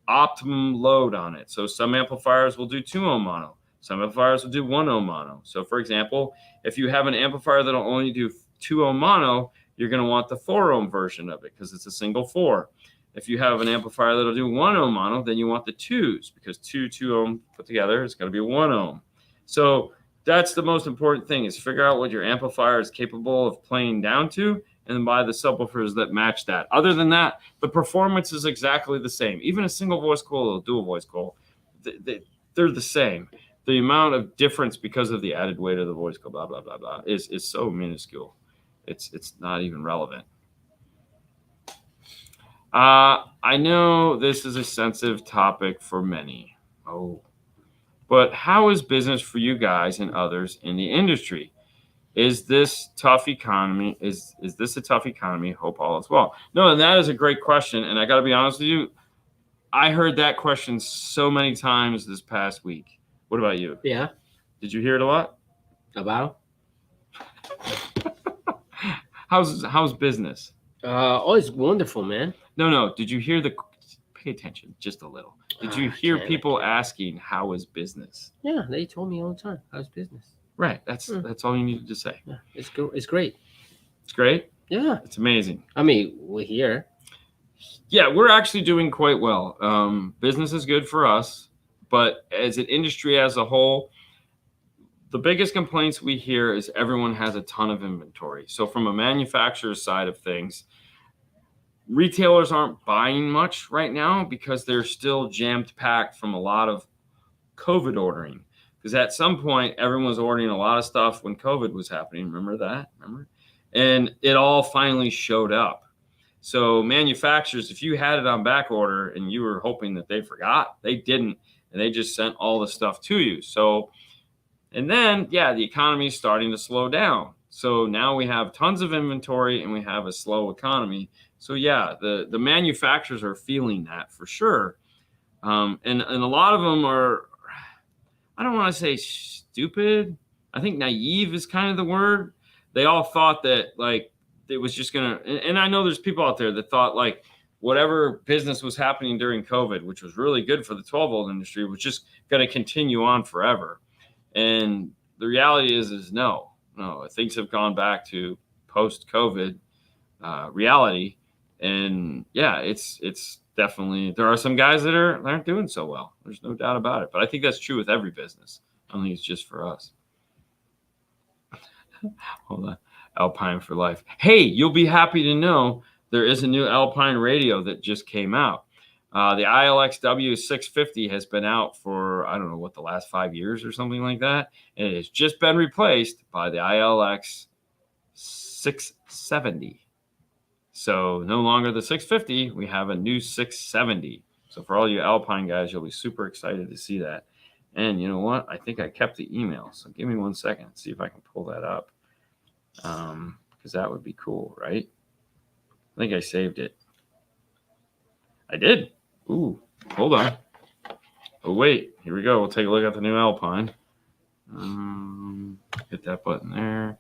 optimum load on it. So some amplifiers will do 2 ohm mono. Some amplifiers will do 1 ohm mono. So for example, if you have an amplifier that'll only do 2 ohm mono, you're going to want the 4 ohm version of it because it's a single 4. If you have an amplifier that'll do 1 ohm mono, then you want the 2s because 2 ohm put together is going to be 1 ohm. So that's the most important thing is figure out what your amplifier is capable of playing down to and then buy the subwoofers that match that. Other than that, the performance is exactly the same. Even a single voice coil or a dual voice coil, they're the same. The amount of difference because of the added weight of the voice coil, blah, blah, blah, blah, is so minuscule. It's not even relevant. I know this is a sensitive topic for many. But how is business for you guys and others in the industry? Is this tough economy? Is this a tough economy? Hope all is well. No, and that is a great question. And I got to be honest with you, I heard that question so many times this past week. What about you? Yeah. Did you hear it a lot? About? How's business? Oh, it's wonderful, man. No. Did you hear the? Pay attention just a little. Did you hear people asking how is business? Yeah, they told me all the time. How's business? Right. That's all you needed to say. Yeah, it's good. It's great. It's great. Yeah, it's amazing. I mean, we're here. Yeah, we're actually doing quite well. Business is good for us, but as an industry as a whole, the biggest complaints we hear is everyone has a ton of inventory. So from a manufacturer's side of things, retailers aren't buying much right now because they're still jammed packed from a lot of COVID ordering. Because at some point, everyone was ordering a lot of stuff when COVID was happening. Remember that? And it all finally showed up. So manufacturers, if you had it on back order and you were hoping that they forgot, they didn't. And they just sent all the stuff to you. So, and then, yeah, the economy is starting to slow down. So now we have tons of inventory and we have a slow economy. So yeah, the manufacturers are feeling that for sure. And a lot of them are, I don't want to say stupid. I think naive is kind of the word. They all thought that like it was just going to, and I know there's people out there that thought like whatever business was happening during COVID, which was really good for the 12-volt industry, was just going to continue on forever. And the reality is no, things have gone back to post-COVID reality. And yeah, it's definitely, there are some guys that aren't doing so well. There's no doubt about it. But I think that's true with every business. I don't think it's just for us. Hold on. Alpine for life. Hey, you'll be happy to know there is a new Alpine radio that just came out. The ILXW 650 has been out for, I don't know what, the last 5 years or something like that. And it has just been replaced by the ILX 670. So no longer the 650, we have a new 670. So for all you Alpine guys, you'll be super excited to see that. And you know what? I think I kept the email. So give me 1 second, see if I can pull that up. Because that would be cool, right? I think I saved it. I did. Ooh, hold on. Oh, wait. Here we go. We'll take a look at the new Alpine. Hit that button there.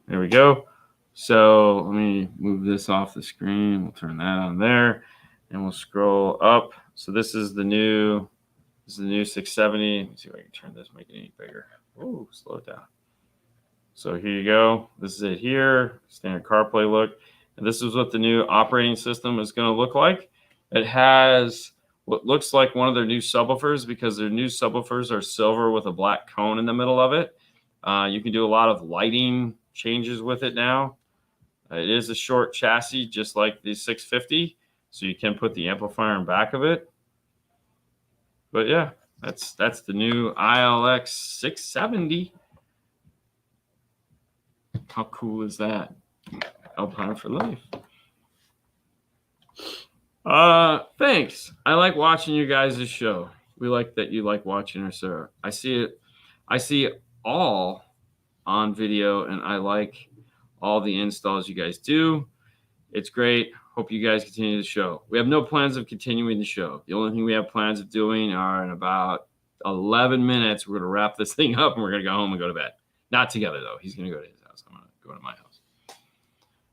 There we go. So let me move this off the screen. We'll turn that on there. And we'll scroll up. So this is the new 670. Let me see if I can turn this, make it any bigger. Oh, slow it down. So here you go. This is it here. Standard CarPlay look. And this is what the new operating system is going to look like. It has what looks like one of their new subwoofers because their new subwoofers are silver with a black cone in the middle of it. You can do a lot of lighting changes with it now. It is a short chassis, just like the 650. So you can put the amplifier in back of it. But yeah, that's the new ILX 670. How cool is that? Alpine for life. Thanks. I like watching you guys' show. We like that you like watching our show. I see it all on video, and I like all the installs you guys do. It's great. Hope you guys continue the show. We have no plans of continuing the show. The only thing we have plans of doing are in about 11 minutes, we're going to wrap this thing up and we're going to go home and go to bed. Not together, though. He's going to go to his house. I'm going to go to my house.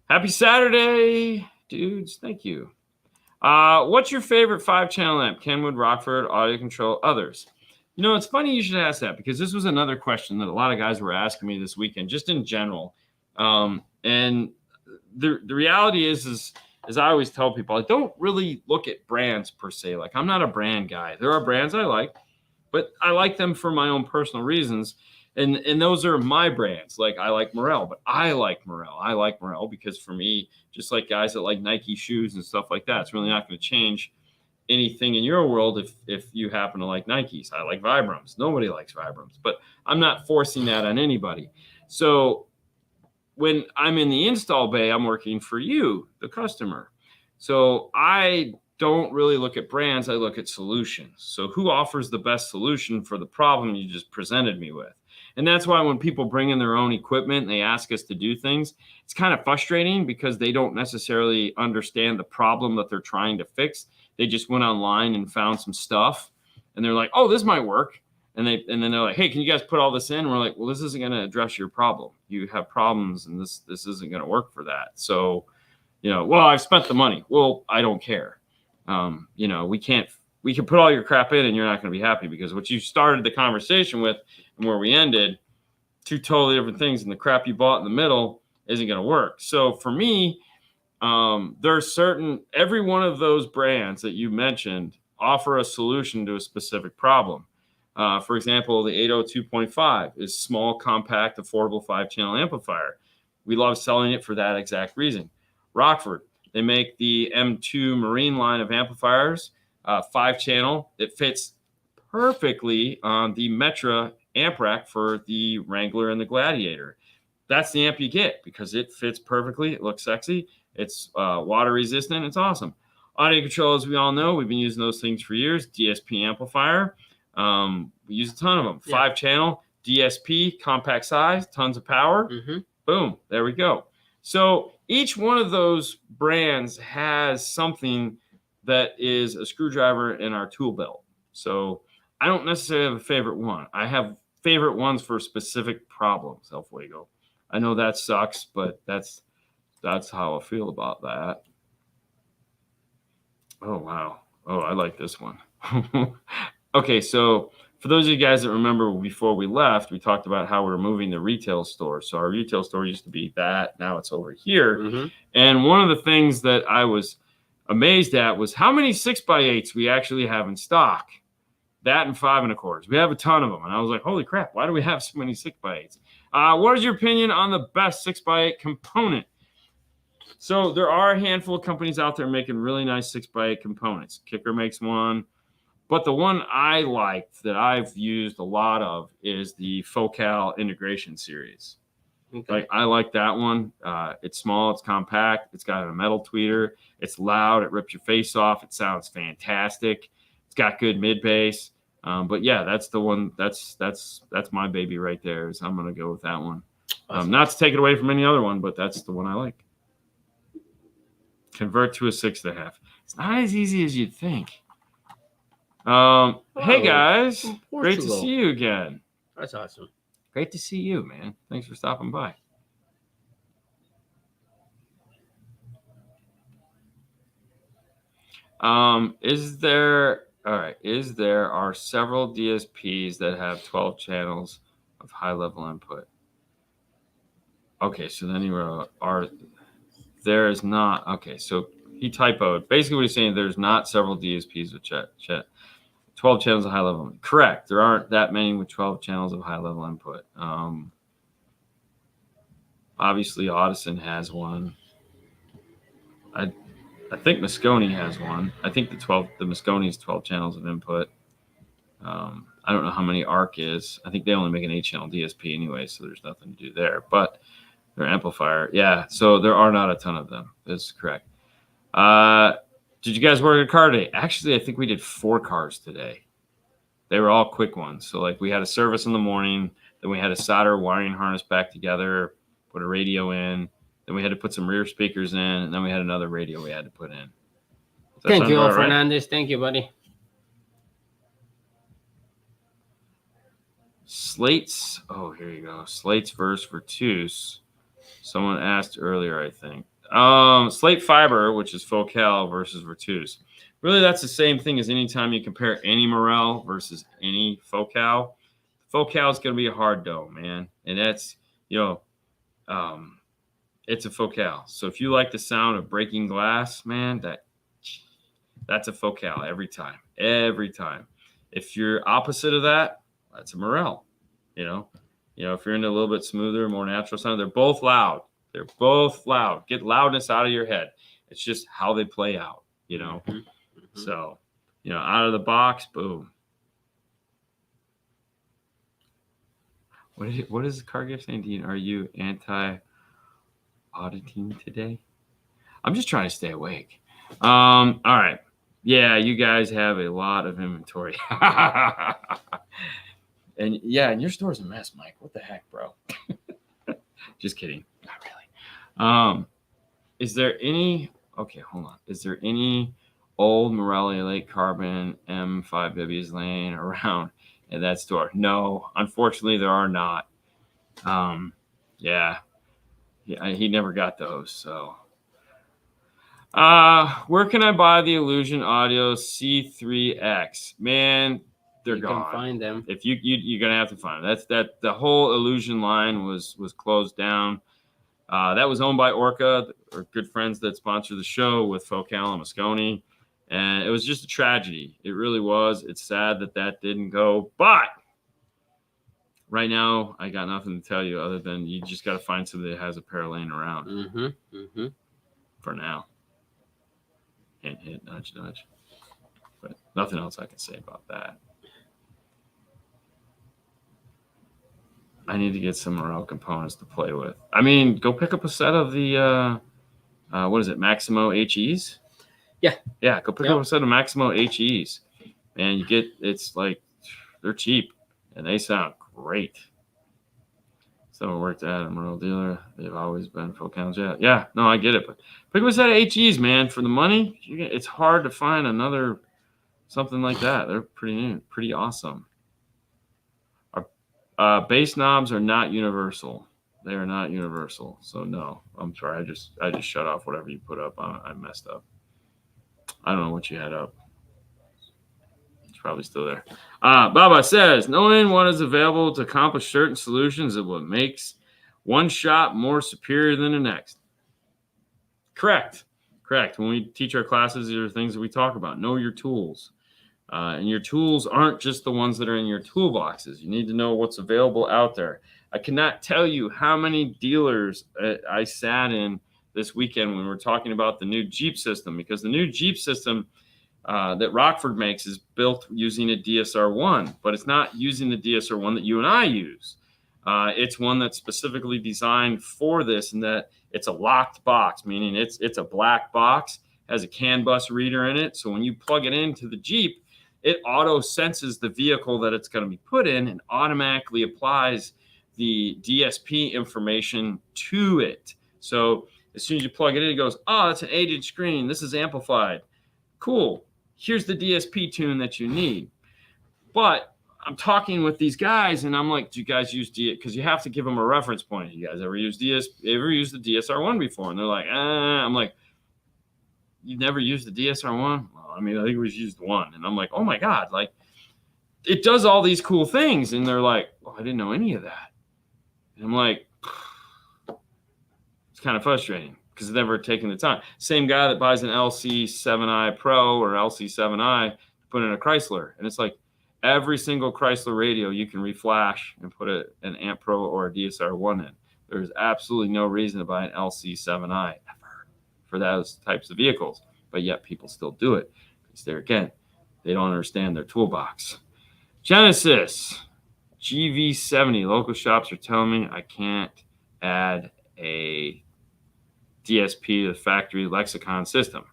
Happy Saturday, dudes. Thank you. What's your favorite 5-channel amp? Kenwood, Rockford, Audio Control, others? You know, it's funny you should ask that because this was another question that a lot of guys were asking me this weekend, just in general. And the reality is I always tell people, I don't really look at brands per se. Like, I'm not a brand guy. There are brands I like, but I like them for my own personal reasons. And those are my brands. Like, I like Morel, but I like Morel. I like Morel because for me, just like guys that like Nike shoes and stuff like that, it's really not going to change anything in your world if you happen to like Nikes. I like Vibrams. Nobody likes Vibrams, but I'm not forcing that on anybody. So when I'm in the install bay, I'm working for you, the customer. So I don't really look at brands. I look at solutions. So who offers the best solution for the problem you just presented me with? And that's why when people bring in their own equipment and they ask us to do things, it's kind of frustrating because they don't necessarily understand the problem that they're trying to fix. They just went online and found some stuff and they're like, oh, this might work. And then they're like, hey, can you guys put all this in? And we're like, well, this isn't going to address your problem. You have problems and this isn't going to work for that. So, well, I've spent the money. Well, I don't care. We can put all your crap in and you're not going to be happy because what you started the conversation with and where we ended, two totally different things. And the crap you bought in the middle isn't going to work. So for me, there's every one of those brands that you mentioned offer a solution to a specific problem. For example, the 802.5 is small, compact, affordable 5-channel amplifier. We love selling it for that exact reason. Rockford, they make the M2 Marine line of amplifiers, 5-channel. It fits perfectly on the Metra amp rack for the Wrangler and the Gladiator. That's the amp you get because it fits perfectly. It looks sexy. It's water resistant. It's awesome. Audio control, as we all know, we've been using those things for years. DSP amplifier. We use a ton of them. 5-channel, DSP, compact size, tons of power. Mm-hmm. Boom. There we go. So each one of those brands has something that is a screwdriver in our tool belt. So I don't necessarily have a favorite one. I have favorite ones for specific problems, El Fuego. I know that sucks, but that's how I feel about that. Oh, wow. Oh, I like this one. Okay, so for those of you guys that remember before we left, we talked about how we're moving the retail store. So our retail store used to be that. Now it's over here. Mm-hmm. And one of the things that I was amazed at was how many 6x8s we actually have in stock. That and 5 1/4. We have a ton of them. And I was like, holy crap, why do we have so many 6x8s? What is your opinion on the best 6x8 component? So there are a handful of companies out there making really nice 6x8 components. Kicker makes one. But the one I liked that I've used a lot of is the Focal Integration Series. Okay. I like that one. It's small, it's compact, it's got a metal tweeter, it's loud, it rips your face off, it sounds fantastic. It's got good mid bass. But yeah, that's the one. That's my baby right there. So I'm gonna go with that one. Awesome. Not to take it away from any other one, but that's the one I like. Convert to a 6.5. It's not as easy as you'd think. Hey guys, great to see you again. That's awesome. Great to see you, man. Thanks for stopping by. There are several DSPs that have 12 channels of high level input. Okay, so then there is not. Okay, so he typoed. Basically what he's saying, there's not several DSPs with 12 channels of high level. Correct. There aren't that many with 12 channels of high level input. Obviously Audison has one. I think Moscone has one. I think the Moscone is 12 channels of input. I don't know how many ARC is. I think they only make an 8-channel DSP anyway, so there's nothing to do there. But their amplifier, yeah. So there are not a ton of them. That's correct. Did you guys work a car today? Actually, I think we did 4 cars today. They were all quick ones. So like we had a service in the morning, then we had to solder a wiring harness back together, put a radio in, then we had to put some rear speakers in, and then we had another radio we had to put in. Thank you, Fernandez. Thank you, buddy. Slates. Oh, here you go. Slates versus Virtus. Someone asked earlier, I think. Slate Fiber, which is Focal versus Virtus. Really, that's the same thing as anytime you compare any Morel versus any Focal. Focal is going to be a hard dome, man. And that's, it's a Focal. So if you like the sound of breaking glass, man, that's a Focal every time. Every time. If you're opposite of that, that's a Morel. If you're into a little bit smoother, more natural sound, they're both loud. They're both loud. Get loudness out of your head. It's just how they play out, Mm-hmm. Mm-hmm. So, out of the box, boom. What is the car gift saying, Dean? Are you anti-auditing today? I'm just trying to stay awake. All right. Yeah, you guys have a lot of inventory. And yeah, and your store's a mess, Mike. What the heck, bro? Just kidding. Not really. Is there any? Okay, hold on. Is there any old Morelia Lake Carbon M5 Bibbies laying around at that store? No, unfortunately, there are not. Yeah, he never got those. So, where can I buy the Illusion Audio C3X? Man, they're gone. You can find them. If you're gonna have to find them. That the whole Illusion line was closed down. That was owned by Orca, or good friends that sponsor the show with Focal and Moscone. And it was just a tragedy. It really was. It's sad that didn't go. But right now, I got nothing to tell you other than you just got to find somebody that has a pair laying around. For now. Hint, hint, nudge, nudge. But nothing else I can say about that. I need to get some Morel components to play with. I mean, go pick up a set of the, what is it, Maximo HEs? Yeah. Yeah, go pick up a set of Maximo HEs. And you get, it's like, they're cheap, and they sound great. So worked at a Morel dealer. They've always been full counts. Yeah, no, I get it. But pick up a set of HEs, man. For the money, it's hard to find another something like that. They're pretty awesome. Bass knobs are not universal. They are not universal. So no, I'm sorry. I just shut off whatever you put up. I messed up. I don't know what you had up. It's probably still there. Baba says, knowing what is available to accomplish certain solutions is what makes one shop more superior than the next. Correct. When we teach our classes, these are things that we talk about. Know your tools. And your tools aren't just the ones that are in your toolboxes. You need to know what's available out there. I cannot tell you how many dealers I sat in this weekend when we were talking about the new Jeep system, because the new Jeep system that Rockford makes is built using a DSR-1, but it's not using the DSR-1 that you and I use. It's one that's specifically designed for this, and that it's a locked box, meaning it's a black box, has a CAN bus reader in it. So when you plug it into the Jeep, it auto senses the vehicle that it's going to be put in and automatically applies the DSP information to it. So as soon as you plug it in, it goes, oh, that's an 8-inch screen. This is amplified. Cool. Here's the DSP tune that you need. But I'm talking with these guys, and I'm like, do you guys use because you have to give them a reference point. You guys ever use the DSR-1 before? And they're like, I'm like, you've never used the DSR-1? Well, I mean, I think we've used one. And I'm like, oh my God, like, it does all these cool things. And they're like, oh, I didn't know any of that. And I'm like, it's kind of frustrating because I've never taken the time. Same guy that buys an LC7i Pro or LC7i to put in a Chrysler. And it's like, every single Chrysler radio you can reflash and put an Amp Pro or a DSR-1 in. There's absolutely no reason to buy an LC7i ever for those types of vehicles, but yet people still do it because they don't understand their toolbox. Genesis GV70 local shops are telling me I can't add a DSP to the factory lexicon system.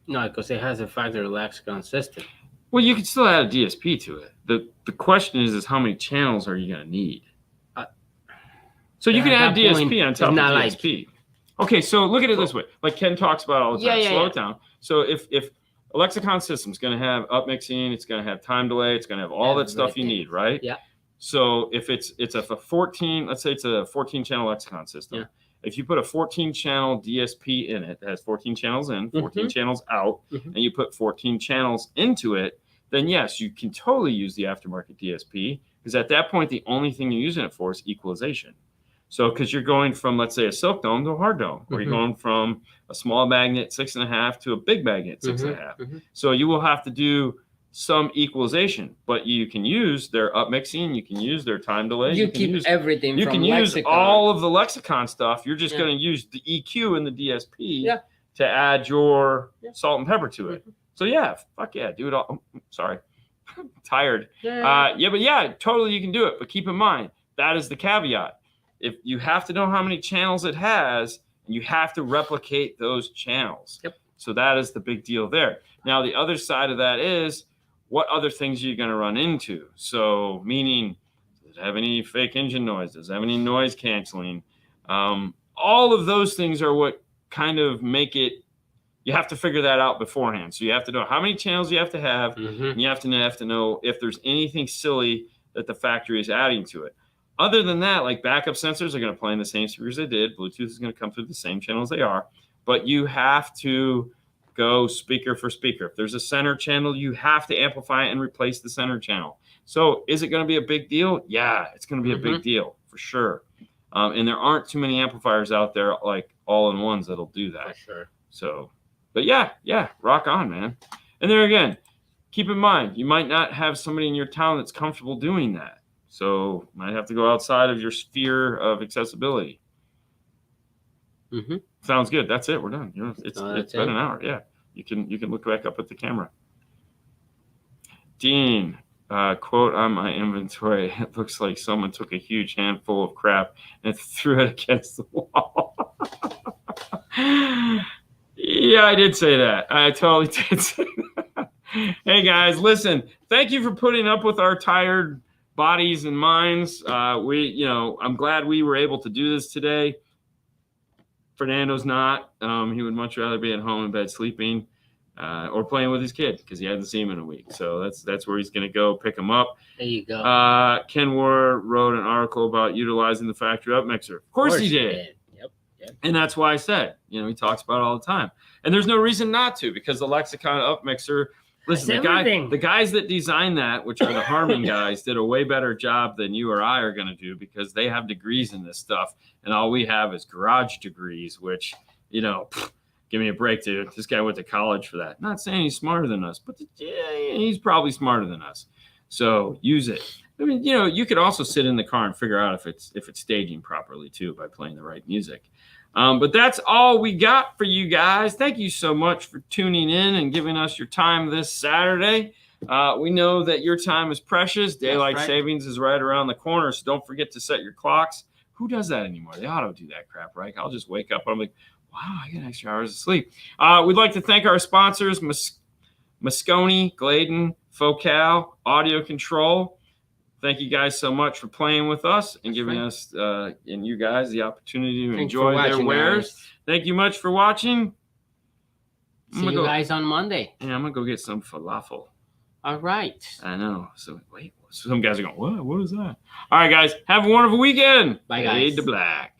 No, because it has a factory lexicon system. Well, you can still add a DSP to it. The question is how many channels are you going to need? So you can add DSP on top of DSP. Okay, so look at it this way. Like Ken talks about all the time. Slow it down. So if a lexicon system is going to have upmixing, it's going to have time delay, it's going to have all that stuff you need, right? Yeah. So if it's a 14, let's say it's a 14-channel lexicon system. Yeah. If you put a 14-channel DSP in it that has 14 channels in, 14 channels out, and you put 14 channels into it, then yes, you can totally use the aftermarket DSP, because at that point, the only thing you're using it for is equalization. So because you're going from, let's say, a silk dome to a hard dome, or you're going from a small magnet 6.5 to a big magnet 6.5. So you will have to do some equalization, but you can use their upmixing, you can use their time delay. You can use everything. You can use all of the lexicon stuff. You're just going to use the EQ and the DSP to add your salt and pepper to it. So yeah, fuck yeah, do it all. Sorry, I'm tired. Totally you can do it. But keep in mind, that is the caveat. If you have to know how many channels it has, and you have to replicate those channels. So that is the big deal there. Now, the other side of that is, what other things are you going to run into? So meaning, does it have any fake engine noise? Does it have any noise canceling? All of those things are what kind of make it, you have to figure that out beforehand. So you have to know how many channels you have to have, and you have to know if there's anything silly that the factory is adding to it. Other than that, like backup sensors are going to play in the same speakers they did. Bluetooth is going to come through the same channels they are, but you have to go speaker for speaker. If there's a center channel, you have to amplify and replace the center channel. So is it going to be a big deal? Yeah, it's going to be a big deal for sure. And there aren't too many amplifiers out there like all-in-ones that'll do that. For sure. So, but yeah, rock on, man. And there again, keep in mind, you might not have somebody in your town that's comfortable doing that. So might have to go outside of your sphere of accessibility. Sounds good. That's it. We're done. You know, it's been an hour. Yeah, you can look back up at the camera. Dean, quote on my inventory: "It looks like someone took a huge handful of crap and threw it against the wall." Yeah, I did say that. I totally did say that. Hey guys, listen. Thank you for putting up with our tired bodies and minds. I'm glad we were able to do this today. Fernando's not. He would much rather be at home in bed sleeping or playing with his kid because he hasn't seen him in a week. So that's where he's going to go pick him up. There you go. Ken War wrote an article about utilizing the factory up mixer. Of course he did. Yep. And that's why I said, he talks about it all the time. And there's no reason not to, because the Lexicon up mixer, listen, the guys that designed that, which are the Harman guys, did a way better job than you or I are going to do, because they have degrees in this stuff. And all we have is garage degrees, which, give me a break, dude. This guy went to college for that. Not saying he's smarter than us, but he's probably smarter than us. So use it. I mean, you could also sit in the car and figure out if it's staging properly too by playing the right music. But that's all we got for you guys. Thank you so much for tuning in and giving us your time this Saturday. We know that your time is precious. Daylight savings is right around the corner, so don't forget to set your clocks. Who does that anymore? They auto do that crap, right? I'll just wake up and I'm like, wow, I get extra hours of sleep. We'd like to thank our sponsors, Moscone, Gladen, Focal, Audio Control. Thank you guys so much for playing with us and giving us and you guys the opportunity to enjoy their wares. Guys. Thank you much for watching. See you guys on Monday. Yeah, I'm going to go get some falafel. All right. I know. So wait, some guys are going, what? What is that? All right, guys. Have a wonderful weekend. Bye, guys. Fade to black.